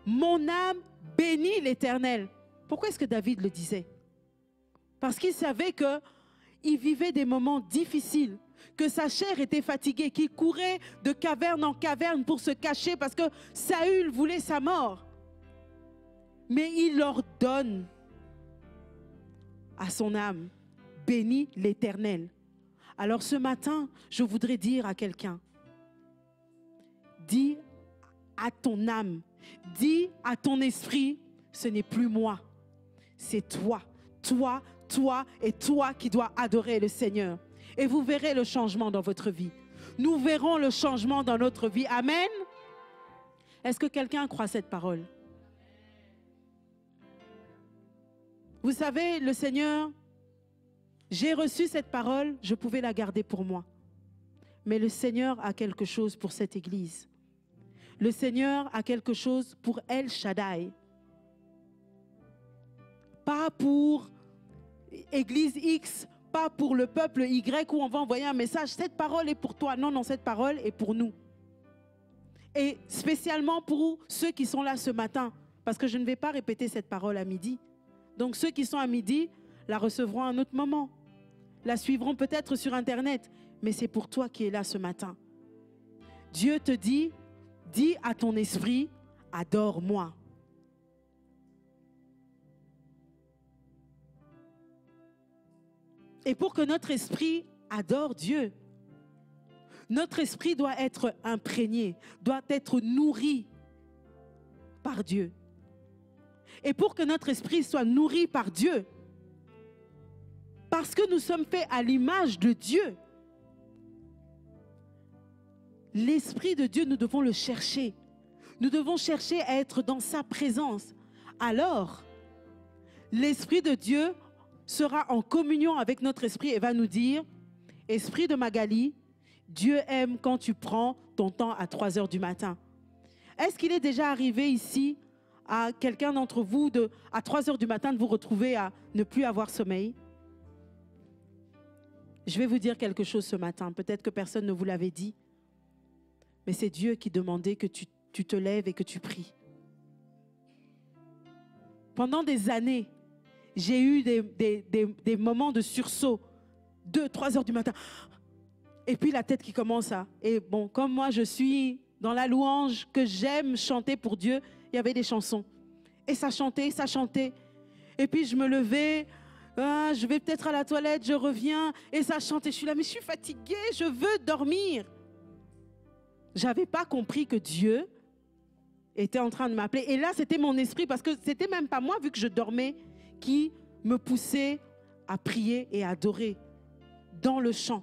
Mon âme bénit l'Éternel. » Pourquoi est-ce que David le disait? Parce qu'il savait qu'il vivait des moments difficiles, que sa chair était fatiguée, qu'il courait de caverne en caverne pour se cacher parce que Saül voulait sa mort. Mais il ordonne à son âme, bénis l'Éternel. Alors ce matin, je voudrais dire à quelqu'un, dis à ton âme, dis à ton esprit, ce n'est plus moi, c'est toi, toi et toi qui dois adorer le Seigneur. Et vous verrez le changement dans votre vie. nous verrons le changement dans notre vie. Amen. Est-ce que quelqu'un croit cette parole? Vous savez, le Seigneur, j'ai reçu cette parole, je pouvais la garder pour moi. Mais le Seigneur a quelque chose pour cette église. Le Seigneur a quelque chose pour El Shaddai. Pas pour Église X, pas pour le peuple Y où on va envoyer un message. Cette parole est pour toi. Non, non, cette parole est pour nous. Et spécialement pour ceux qui sont là ce matin. Parce que je ne vais pas répéter cette parole à midi. Donc ceux qui sont à midi la recevront à un autre moment. La suivront peut-être sur Internet. Mais c'est pour toi qui es là ce matin. Dieu te dit, dis à ton esprit, adore-moi. Et pour que notre esprit adore Dieu, notre esprit doit être imprégné, doit être nourri par Dieu. Et pour que notre esprit soit nourri par Dieu, parce que nous sommes faits à l'image de Dieu, l'Esprit de Dieu, nous devons le chercher. Nous devons chercher à être dans sa présence. Alors, l'Esprit de Dieu sera en communion avec notre esprit et va nous dire, Esprit de Magali, Dieu aime quand tu prends ton temps à 3 heures du matin. Est-ce qu'il est déjà arrivé ici à quelqu'un d'entre vous à 3 heures du matin de vous retrouver à ne plus avoir sommeil? Je vais vous dire quelque chose ce matin. Peut-être que personne ne vous l'avait dit. Mais c'est Dieu qui demandait que tu te lèves et que tu pries. Pendant des années, j'ai eu des moments de sursaut. 2-3 heures du matin. Et puis la tête qui commence à... Et bon, comme moi je suis dans la louange, que j'aime chanter pour Dieu, il y avait des chansons. Et ça chantait, ça chantait. Et puis je me levais, je vais peut-être à la toilette, je reviens, et ça chantait. Je suis là, mais je suis fatiguée, je veux dormir. Je n'avais pas compris que Dieu était en train de m'appeler. Et là, c'était mon esprit, parce que c'était même pas moi, vu que je dormais, qui me poussait à prier et à adorer dans le chant.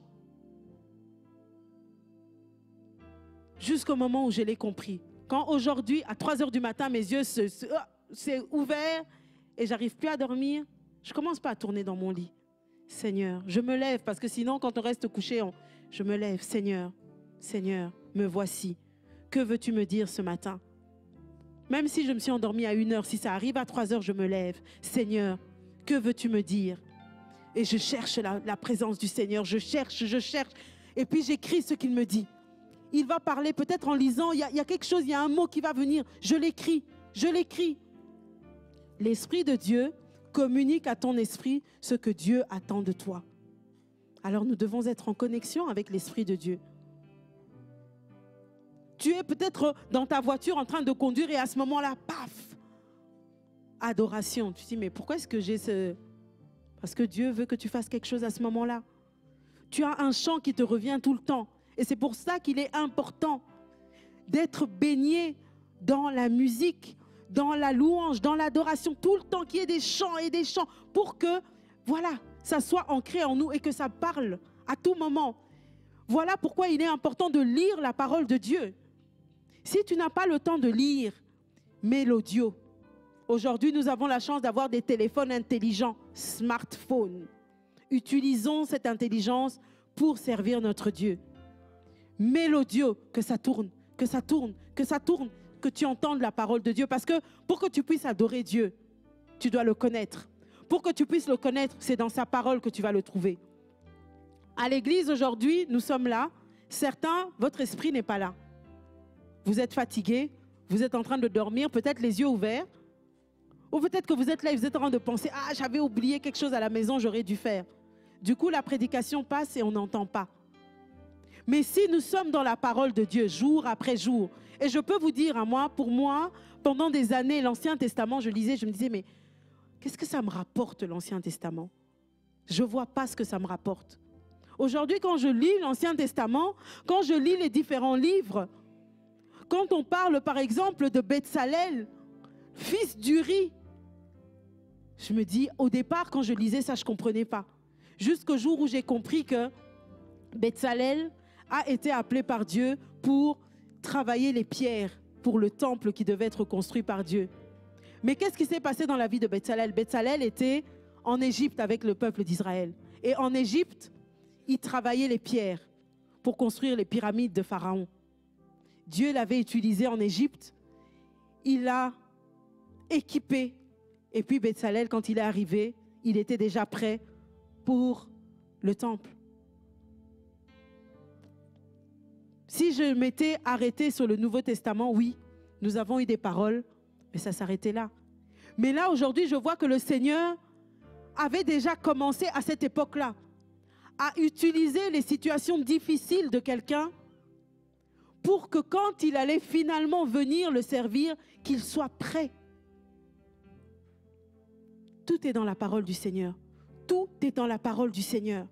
Jusqu'au moment où je l'ai compris. Quand aujourd'hui, à 3 heures du matin, mes yeux s'est ouverts et j'arrive plus à dormir, je commence pas à tourner dans mon lit. Seigneur, je me lève, parce que sinon, quand on reste couché, je me lève. Seigneur, Seigneur, me voici. Que veux-tu me dire ce matin? Même si je me suis endormie à 1 heure, si ça arrive à 3 heures, je me lève. Seigneur, que veux-tu me dire? Et je cherche la présence du Seigneur. Je cherche. Et puis j'écris ce qu'il me dit. Il va parler peut-être en lisant. Il y a quelque chose, il y a un mot qui va venir. Je l'écris. L'Esprit de Dieu communique à ton esprit ce que Dieu attend de toi. Alors nous devons être en connexion avec l'Esprit de Dieu. Tu es peut-être dans ta voiture en train de conduire et à ce moment-là, paf, adoration. Tu te dis, mais pourquoi est-ce que j'ai ce... Parce que Dieu veut que tu fasses quelque chose à ce moment-là. Tu as un chant qui te revient tout le temps. Et c'est pour ça qu'il est important d'être baigné dans la musique, dans la louange, dans l'adoration, tout le temps, qu'il y ait des chants et des chants pour que, voilà, ça soit ancré en nous et que ça parle à tout moment. Voilà pourquoi il est important de lire la parole de Dieu. Si tu n'as pas le temps de lire, mets l'audio. Aujourd'hui, nous avons la chance d'avoir des téléphones intelligents, smartphones. Utilisons cette intelligence pour servir notre Dieu. Mets l'audio, que ça tourne, que ça tourne, que ça tourne, que tu entendes la parole de Dieu. Parce que pour que tu puisses adorer Dieu, tu dois le connaître. Pour que tu puisses le connaître, c'est dans sa parole que tu vas le trouver. À l'église aujourd'hui, nous sommes là. Certains, votre esprit n'est pas là. Vous êtes fatigués, vous êtes en train de dormir, peut-être les yeux ouverts. Ou peut-être que vous êtes là et vous êtes en train de penser « Ah, j'avais oublié quelque chose à la maison, j'aurais dû faire. » Du coup, la prédication passe et on n'entend pas. Mais si nous sommes dans la parole de Dieu, jour après jour, et je peux vous dire, pour moi, pendant des années, l'Ancien Testament, je lisais, je me disais « Mais qu'est-ce que ça me rapporte, l'Ancien Testament ?» Je ne vois pas ce que ça me rapporte. Aujourd'hui, quand je lis l'Ancien Testament, quand je lis les différents livres, quand on parle par exemple de Betsalel, fils d'Uri, je me dis, au départ, quand je lisais ça, je ne comprenais pas. Jusqu'au jour où j'ai compris que Betsalel a été appelé par Dieu pour travailler les pierres pour le temple qui devait être construit par Dieu. Mais qu'est-ce qui s'est passé dans la vie de Bezalel? Bezalel était en Égypte avec le peuple d'Israël. Et en Égypte, il travaillait les pierres pour construire les pyramides de Pharaon. Dieu l'avait utilisé en Égypte. Il l'a équipé. Et puis Bezalel, quand il est arrivé, il était déjà prêt pour le temple. Si je m'étais arrêté sur le Nouveau Testament, oui, nous avons eu des paroles, mais ça s'arrêtait là. Mais là, aujourd'hui, je vois que le Seigneur avait déjà commencé à cette époque-là à utiliser les situations difficiles de quelqu'un pour que quand il allait finalement venir le servir, qu'il soit prêt. Tout est dans la parole du Seigneur. Tout est dans la parole du Seigneur.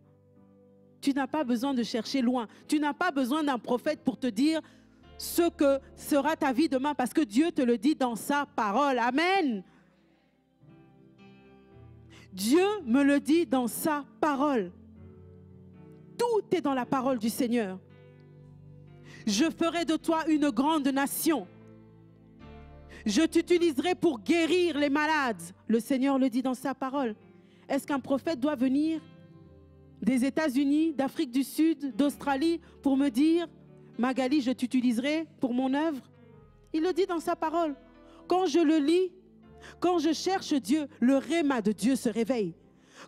Tu n'as pas besoin de chercher loin. Tu n'as pas besoin d'un prophète pour te dire ce que sera ta vie demain, parce que Dieu te le dit dans sa parole. Amen. Dieu me le dit dans sa parole. Tout est dans la parole du Seigneur. Je ferai de toi une grande nation. Je t'utiliserai pour guérir les malades. Le Seigneur le dit dans sa parole. Est-ce qu'un prophète doit venir des États-Unis, d'Afrique du Sud, d'Australie pour me dire « Magali, je t'utiliserai pour mon œuvre » ? Il le dit dans sa parole. Quand je le lis, quand je cherche Dieu, le réma de Dieu se réveille.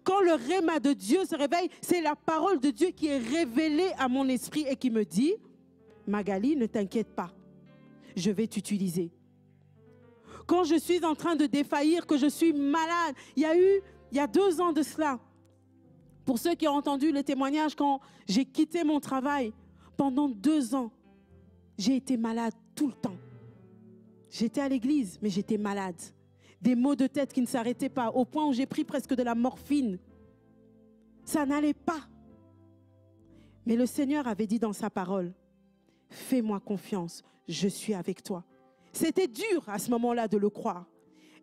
Quand le réma de Dieu se réveille, c'est la parole de Dieu qui est révélée à mon esprit et qui me dit « Magali, ne t'inquiète pas, je vais t'utiliser. » Quand je suis en train de défaillir, que je suis malade, il y a 2 ans de cela, pour ceux qui ont entendu le témoignage, quand j'ai quitté mon travail, pendant 2 ans, j'ai été malade tout le temps. J'étais à l'église, mais j'étais malade. Des maux de tête qui ne s'arrêtaient pas, au point où j'ai pris presque de la morphine. Ça n'allait pas. Mais le Seigneur avait dit dans sa parole, « Fais-moi confiance, je suis avec toi. » C'était dur à ce moment-là de le croire.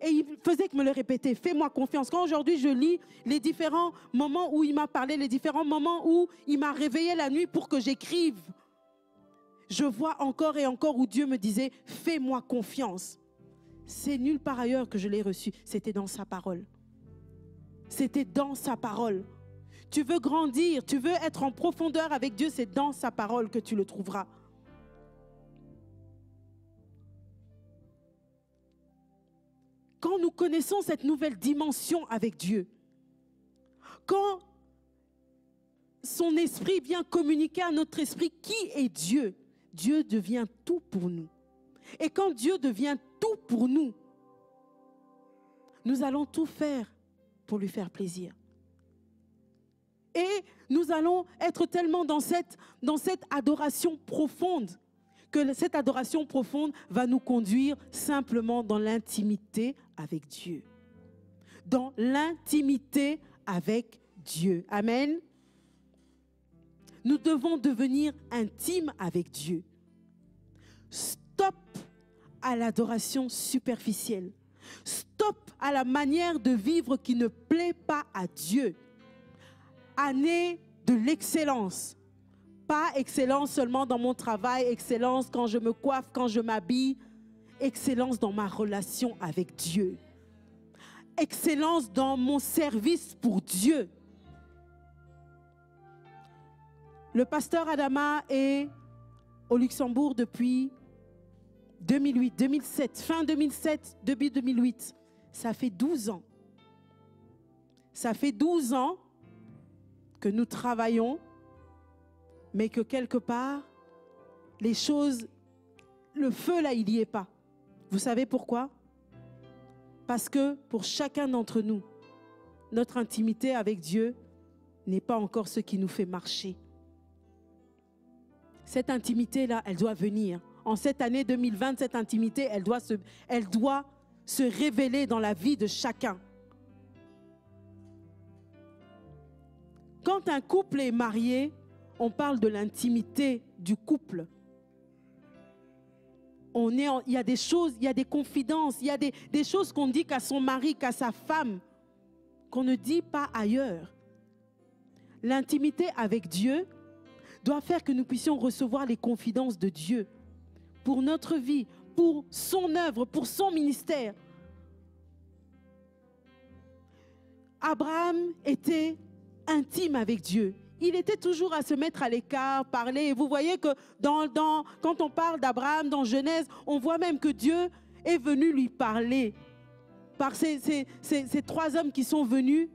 Et il faisait que me le répéter, fais-moi confiance. Quand aujourd'hui je lis les différents moments où il m'a parlé, les différents moments où il m'a réveillé la nuit pour que j'écrive, je vois encore et encore où Dieu me disait, fais-moi confiance. C'est nulle part ailleurs que je l'ai reçu, c'était dans sa parole. C'était dans sa parole. Tu veux grandir, tu veux être en profondeur avec Dieu, c'est dans sa parole que tu le trouveras. Quand nous connaissons cette nouvelle dimension avec Dieu, quand son esprit vient communiquer à notre esprit qui est Dieu, Dieu devient tout pour nous. Et quand Dieu devient tout pour nous, nous allons tout faire pour lui faire plaisir. Et nous allons être tellement dans cette adoration profonde, que cette adoration profonde va nous conduire simplement dans l'intimité avec Dieu. Dans l'intimité avec Dieu. Amen. Nous devons devenir intimes avec Dieu. Stop à l'adoration superficielle. Stop à la manière de vivre qui ne plaît pas à Dieu. Année de l'excellence. Pas excellence seulement dans mon travail, excellence quand je me coiffe, quand je m'habille. Excellence dans ma relation avec Dieu. Excellence dans mon service pour Dieu. Le pasteur Adama est au Luxembourg depuis 2008, 2007, fin 2007, début 2008. Ça fait 12 ans. Ça fait 12 ans que nous travaillons, mais que quelque part, les choses, le feu là, il n'y est pas. Vous savez pourquoi? Parce que pour chacun d'entre nous, notre intimité avec Dieu n'est pas encore ce qui nous fait marcher. Cette intimité-là, elle doit venir. En cette année 2020, cette intimité, elle doit se révéler dans la vie de chacun. Quand un couple est marié, on parle de l'intimité du couple. Il y a des choses, il y a des confidences, il y a des choses qu'on dit qu'à son mari, qu'à sa femme, qu'on ne dit pas ailleurs. L'intimité avec Dieu doit faire que nous puissions recevoir les confidences de Dieu pour notre vie, pour son œuvre, pour son ministère. Abraham était intime avec Dieu. Il était toujours à se mettre à l'écart, parler. Et vous voyez que quand on parle d'Abraham dans Genèse, on voit même que Dieu est venu lui parler. Par ces 3 hommes qui sont venus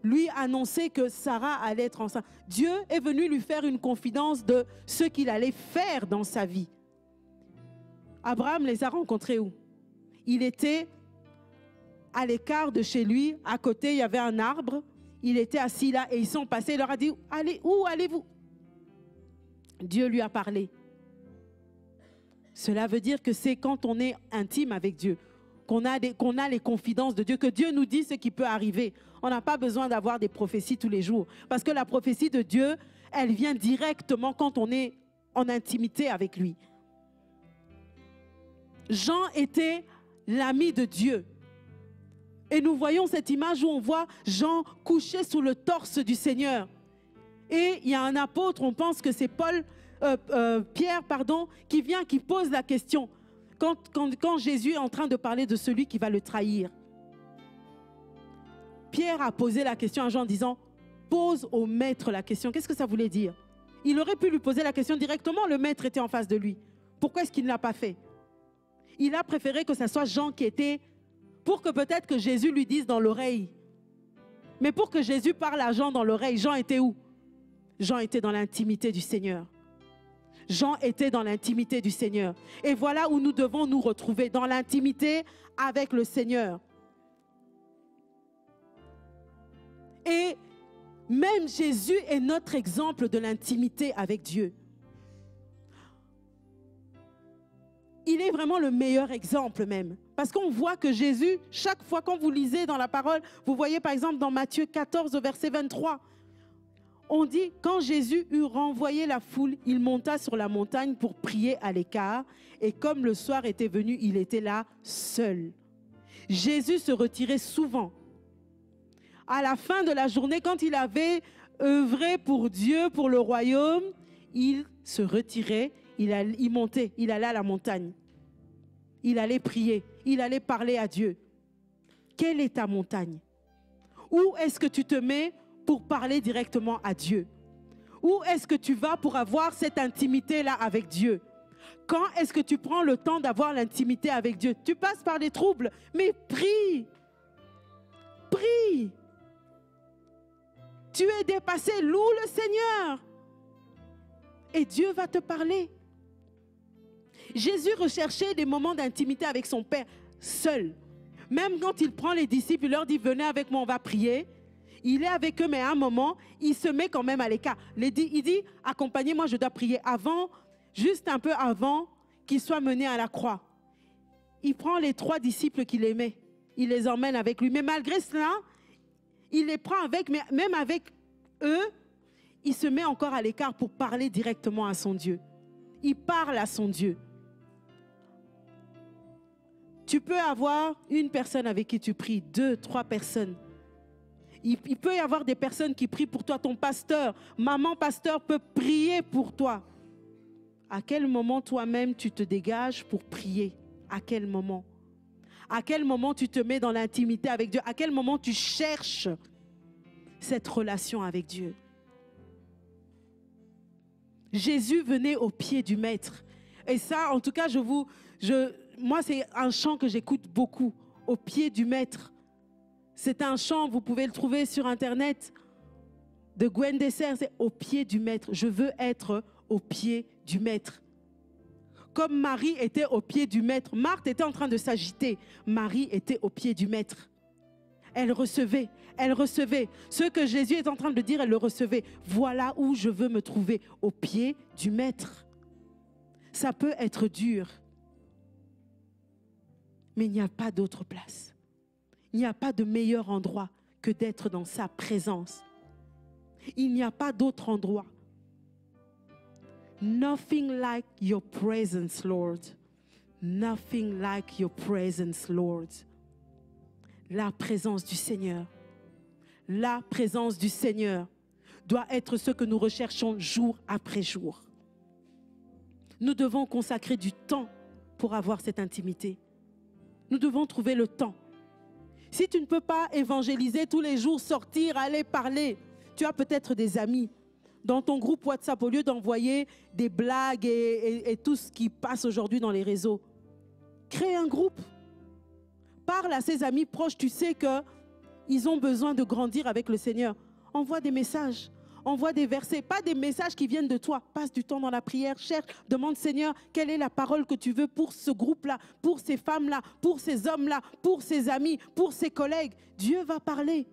lui annoncer que Sarah allait être enceinte. Dieu est venu lui faire une confidence de ce qu'il allait faire dans sa vie. Abraham les a rencontrés où? Il était à l'écart de chez lui, à côté, il y avait un arbre. Il était assis là et ils sont passés. Il leur a dit, allez, où allez-vous? Dieu lui a parlé. Cela veut dire que c'est quand on est intime avec Dieu, qu'on a les confidences de Dieu, que Dieu nous dit ce qui peut arriver. On n'a pas besoin d'avoir des prophéties tous les jours. Parce que la prophétie de Dieu, elle vient directement quand on est en intimité avec lui. Jean était l'ami de Dieu. Et nous voyons cette image où on voit Jean couché sous le torse du Seigneur. Et il y a un apôtre, on pense que c'est Pierre, qui vient, qui pose la question. Quand Jésus est en train de parler de celui qui va le trahir. Pierre a posé la question à Jean en disant, pose au maître la question. Qu'est-ce que ça voulait dire? Il aurait pu lui poser la question directement, le maître était en face de lui. Pourquoi est-ce qu'il ne l'a pas fait? Il a préféré que ce soit Jean qui était, pour que peut-être que Jésus lui dise dans l'oreille. Mais pour que Jésus parle à Jean dans l'oreille, Jean était où? Jean était dans l'intimité du Seigneur. Jean était dans l'intimité du Seigneur. Et voilà où nous devons nous retrouver, dans l'intimité avec le Seigneur. Et même Jésus est notre exemple de l'intimité avec Dieu. Il est vraiment le meilleur exemple même. Parce qu'on voit que Jésus, chaque fois quand vous lisez dans la parole, vous voyez par exemple dans Matthieu 14 au verset 23, on dit, quand Jésus eut renvoyé la foule, il monta sur la montagne pour prier à l'écart. Et comme le soir était venu, il était là seul. Jésus se retirait souvent. À la fin de la journée, quand il avait œuvré pour Dieu, pour le royaume, il se retirait, il montait, il allait à la montagne. Il allait prier, il allait parler à Dieu. Quelle est ta montagne? Où est-ce que tu te mets pour parler directement à Dieu? Où est-ce que tu vas pour avoir cette intimité-là avec Dieu? Quand est-ce que tu prends le temps d'avoir l'intimité avec Dieu? Tu passes par des troubles, mais prie. Prie. Tu es dépassé, loue le Seigneur. Et Dieu va te parler. Jésus recherchait des moments d'intimité avec son Père, seul. Même quand il prend les disciples, il leur dit, venez avec moi, on va prier. Il est avec eux, mais à un moment, il se met quand même à l'écart. Il dit, accompagnez-moi, je dois prier. Avant, juste un peu avant qu'il soit mené à la croix. Il prend les 3 disciples qu'il aimait. Il les emmène avec lui. Mais malgré cela, il les prend avec, mais même avec eux, il se met encore à l'écart pour parler directement à son Dieu. Il parle à son Dieu. Tu peux avoir une personne avec qui tu pries, 2, 3 personnes. Il peut y avoir des personnes qui prient pour toi. Ton pasteur, maman pasteur peut prier pour toi. À quel moment toi-même tu te dégages pour prier? À quel moment? À quel moment tu te mets dans l'intimité avec Dieu? À quel moment tu cherches cette relation avec Dieu? Jésus venait au pied du Maître. Et ça, en tout cas, moi, c'est un chant que j'écoute beaucoup, au pied du Maître. C'est un chant, vous pouvez le trouver sur Internet, de Gwen Dessert, c'est au pied du Maître. Je veux être au pied du Maître. Comme Marie était au pied du Maître, Marthe était en train de s'agiter. Marie était au pied du Maître. Elle recevait, elle recevait. Ce que Jésus est en train de dire, elle le recevait. Voilà où je veux me trouver, au pied du Maître. Ça peut être dur, mais il n'y a pas d'autre place. Il n'y a pas de meilleur endroit que d'être dans sa présence. Il n'y a pas d'autre endroit. Nothing like your presence, Lord. Nothing like your presence, Lord. La présence du Seigneur. La présence du Seigneur. doit être ce que nous recherchons jour après jour. Nous devons consacrer du temps pour avoir cette intimité. Nous devons trouver le temps. Si tu ne peux pas évangéliser tous les jours, sortir, aller parler, tu as peut-être des amis. Dans ton groupe WhatsApp, au lieu d'envoyer des blagues et tout ce qui passe aujourd'hui dans les réseaux, crée un groupe. Parle à ses amis proches, tu sais qu'ils ont besoin de grandir avec le Seigneur. Envoie des messages, envoie des versets, pas des messages qui viennent de toi. Passe du temps dans la prière, cherche, demande Seigneur, quelle est la parole que tu veux pour ce groupe-là, pour ces femmes-là, pour ces hommes-là, pour ces amis, pour ces collègues. Dieu va parler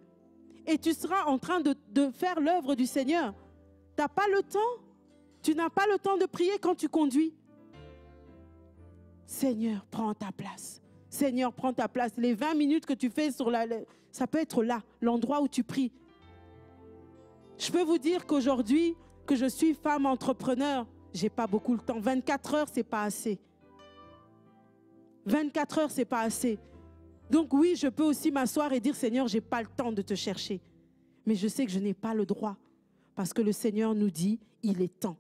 et tu seras en train de faire l'œuvre du Seigneur. Tu n'as pas le temps. Tu n'as pas le temps de prier quand tu conduis. Seigneur, prends ta place. Seigneur, prends ta place. Les 20 minutes que tu fais ça peut être là, l'endroit où tu pries. Je peux vous dire qu'aujourd'hui, que je suis femme entrepreneur, je n'ai pas beaucoup de temps. 24 heures, ce n'est pas assez. 24 heures, ce n'est pas assez. Donc oui, je peux aussi m'asseoir et dire, Seigneur, je n'ai pas le temps de te chercher. Mais je sais que je n'ai pas le droit. Parce que le Seigneur nous dit, il est temps.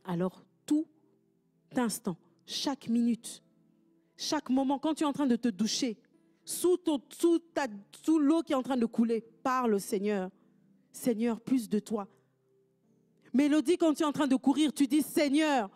Alors, tout instant, chaque minute, chaque moment, quand tu es en train de te doucher, sous l'eau qui est en train de couler, parle au Seigneur. Seigneur, plus de toi. Mélodie, quand tu es en train de courir, tu dis, Seigneur,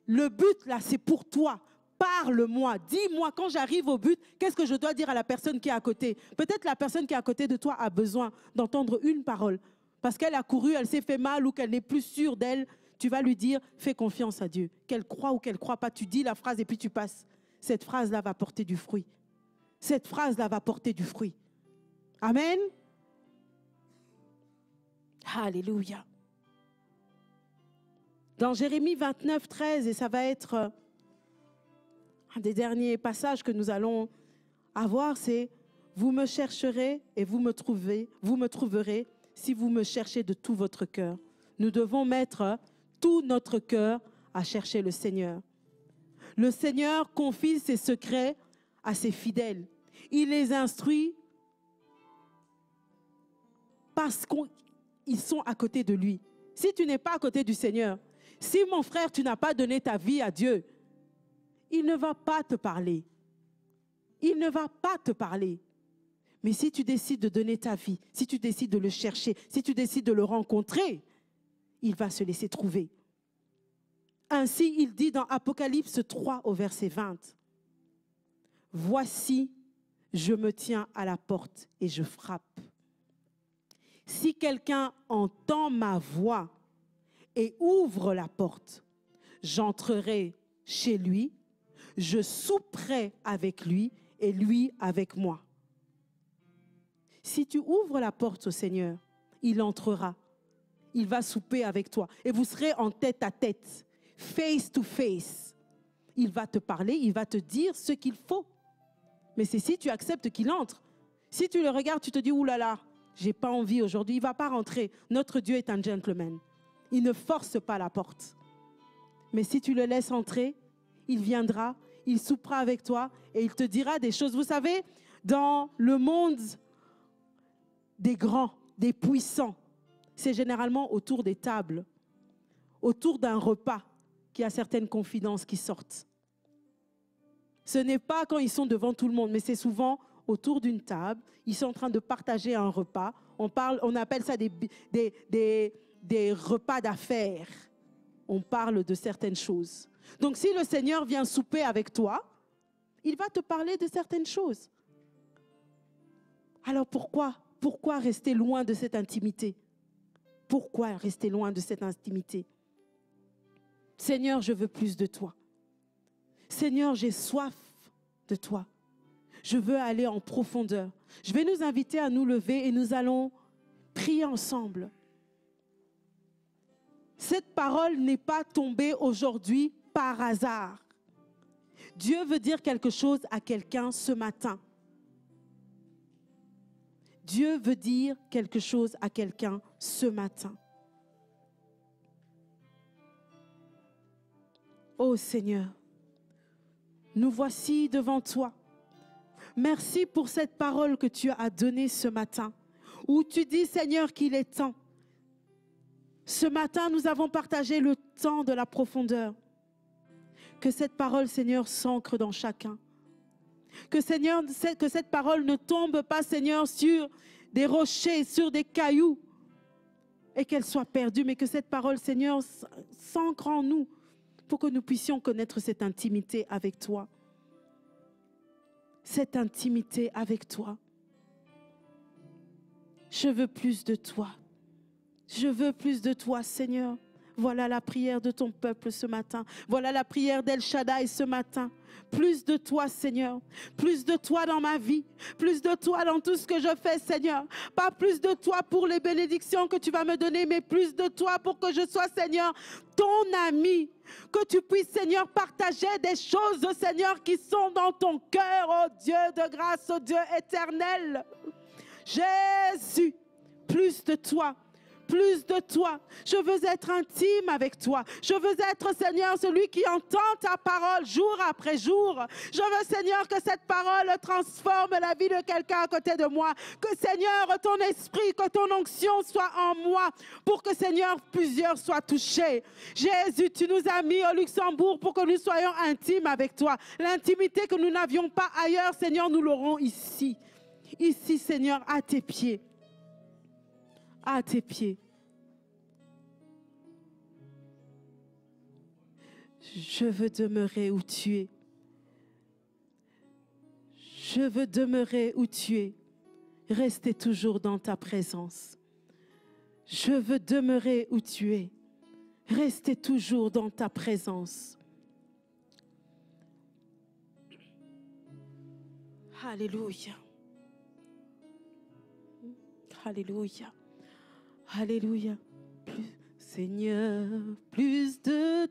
le but là, c'est pour toi. Parle-moi, dis-moi quand j'arrive au but, qu'est-ce que je dois dire à la personne qui est à côté? Peut-être la personne qui est à côté de toi a besoin d'entendre une parole. Parce qu'elle a couru, elle s'est fait mal ou qu'elle n'est plus sûre d'elle, tu vas lui dire, fais confiance à Dieu. Qu'elle croit ou qu'elle ne croit pas, tu dis la phrase et puis tu passes. Cette phrase-là va porter du fruit. Cette phrase-là va porter du fruit. Amen. Alléluia. Dans Jérémie 29, 13, et ça va être un des derniers passages que nous allons avoir, c'est « Vous me chercherez et vous me trouverez si vous me cherchez de tout votre cœur. » Nous devons mettre tout notre cœur à chercher le Seigneur. Le Seigneur confie ses secrets à ses fidèles. Il les instruit parce qu'ils sont à côté de lui. Si tu n'es pas à côté du Seigneur, si mon frère, tu n'as pas donné ta vie à Dieu, il ne va pas te parler. Il ne va pas te parler. Mais si tu décides de donner ta vie, si tu décides de le chercher, si tu décides de le rencontrer, il va se laisser trouver. Ainsi, il dit dans Apocalypse 3 au verset 20, « Voici, je me tiens à la porte et je frappe. Si quelqu'un entend ma voix et ouvre la porte, j'entrerai chez lui, je souperai avec lui et lui avec moi. » Si tu ouvres la porte au Seigneur, il entrera. Il va souper avec toi. Et vous serez en tête à tête, face to face. Il va te parler, il va te dire ce qu'il faut. Mais c'est si tu acceptes qu'il entre. Si tu le regardes, tu te dis, oulala, j'ai pas envie aujourd'hui, il ne va pas rentrer. Notre Dieu est un gentleman. Il ne force pas la porte. Mais si tu le laisses entrer, il viendra, il soupera avec toi et il te dira des choses. Vous savez, dans le monde des grands, des puissants, c'est généralement autour des tables, autour d'un repas qu'il y a certaines confidences qui sortent. Ce n'est pas quand ils sont devant tout le monde, mais c'est souvent autour d'une table. Ils sont en train de partager un repas. On appelle ça des repas d'affaires. On parle de certaines choses. Donc si le Seigneur vient souper avec toi, il va te parler de certaines choses. Alors pourquoi rester loin de cette intimité? Pourquoi rester loin de cette intimité? Seigneur, je veux plus de toi. Seigneur, j'ai soif de toi. Je veux aller en profondeur. Je vais nous inviter à nous lever et nous allons prier ensemble. Cette parole n'est pas tombée aujourd'hui par hasard. Dieu veut dire quelque chose à quelqu'un ce matin. Dieu veut dire quelque chose à quelqu'un ce matin. Oh Seigneur, nous voici devant toi. Merci pour cette parole que tu as donnée ce matin, où tu dis, Seigneur, qu'il est temps Ce matin, nous avons partagé le temps de la profondeur. Que cette parole, Seigneur, s'ancre dans chacun. Que, Seigneur, que cette parole ne tombe pas, Seigneur, sur des rochers, sur des cailloux, et qu'elle soit perdue, mais que cette parole, Seigneur, s'ancre en nous pour que nous puissions connaître cette intimité avec toi. Cette intimité avec toi. Je veux plus de toi. Je veux plus de toi, Seigneur. Voilà la prière de ton peuple ce matin. Voilà la prière d'El Shaddai ce matin. Plus de toi, Seigneur. Plus de toi dans ma vie. Plus de toi dans tout ce que je fais, Seigneur. Pas plus de toi pour les bénédictions que tu vas me donner, mais plus de toi pour que je sois, Seigneur, ton ami. Que tu puisses, Seigneur, partager des choses, Seigneur, qui sont dans ton cœur, oh Dieu de grâce, oh Dieu éternel. Jésus, plus de toi. Plus de toi. Je veux être intime avec toi. Je veux être, Seigneur, celui qui entend ta parole jour après jour. Je veux, Seigneur, que cette parole transforme la vie de quelqu'un à côté de moi. Que, Seigneur, ton esprit, que ton onction soit en moi pour que, Seigneur, plusieurs soient touchés. Jésus, tu nous as mis au Luxembourg pour que nous soyons intimes avec toi. L'intimité que nous n'avions pas ailleurs, Seigneur, nous l'aurons ici. Ici, Seigneur, à tes pieds. À tes pieds. Je veux demeurer où tu es. Je veux demeurer où tu es. Rester toujours dans ta présence. Je veux demeurer où tu es. Rester toujours dans ta présence. Alléluia. Alléluia. Alléluia. Seigneur, plus de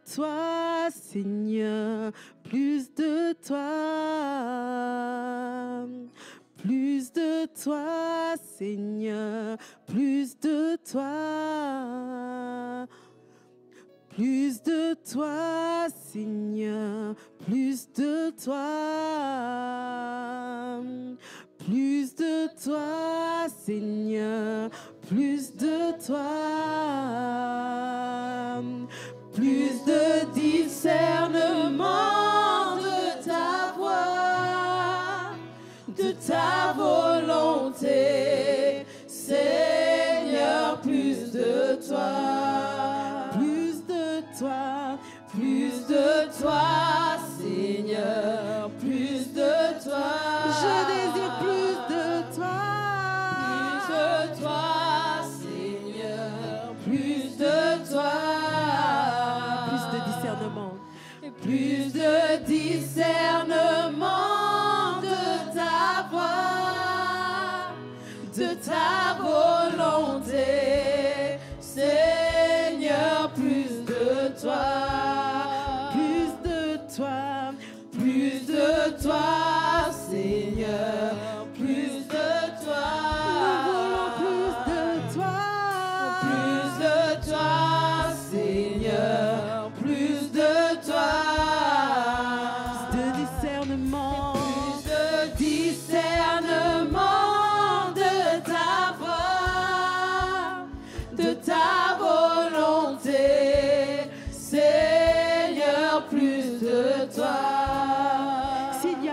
toi, Seigneur, plus de toi, plus de toi, Seigneur, plus de toi, plus de toi, Seigneur, plus de toi. Plus de toi, Seigneur, plus de toi, plus de discernement de ta voix, de ta volonté, Seigneur, plus de toi, plus de toi, plus de toi, Seigneur, plus de toi. Je désire plus de toi. Plus de toi, Seigneur. Plus de toi. Plus de discernement. Plus de discernement de ta voix, de ta volonté. Seigneur, plus de toi. Plus de toi. Plus de toi. Seigneur, plus de toi. Nous voulons plus de toi. Plus de toi, Seigneur, plus de toi. Plus de discernement. Plus de discernement de ta voix, de ta volonté. Seigneur, plus de toi.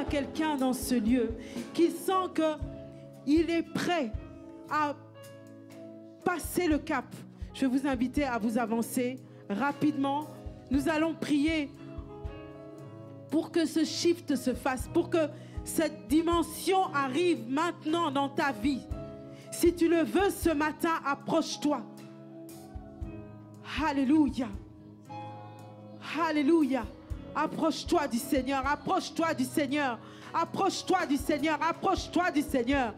Quelqu'un dans ce lieu qui sent qu'il est prêt à passer le cap, je vais vous inviter à vous avancer rapidement. Nous allons prier pour que ce shift se fasse, pour que cette dimension arrive maintenant dans ta vie. Si tu le veux ce matin, approche-toi. Alléluia. Alléluia. Approche-toi du Seigneur, approche-toi du Seigneur, approche-toi du Seigneur, approche-toi du Seigneur.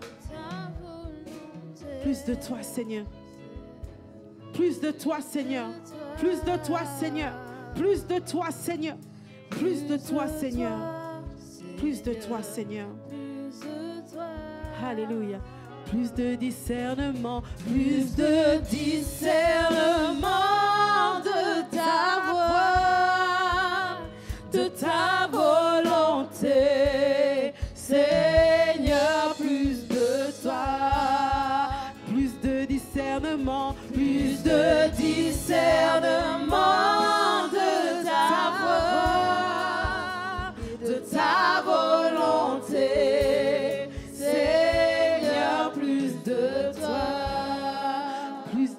Plus de toi, Seigneur. Plus de toi, Seigneur. Plus de toi, Seigneur. Plus de toi, Seigneur. Plus de toi, Seigneur. Plus de toi, Seigneur. Alléluia. Plus de discernement. Plus de discernement de ta voix, de ta volonté. Seigneur, plus de toi.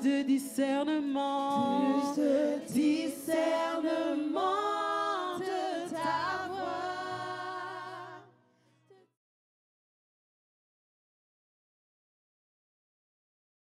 de discernement. Plus de discernement.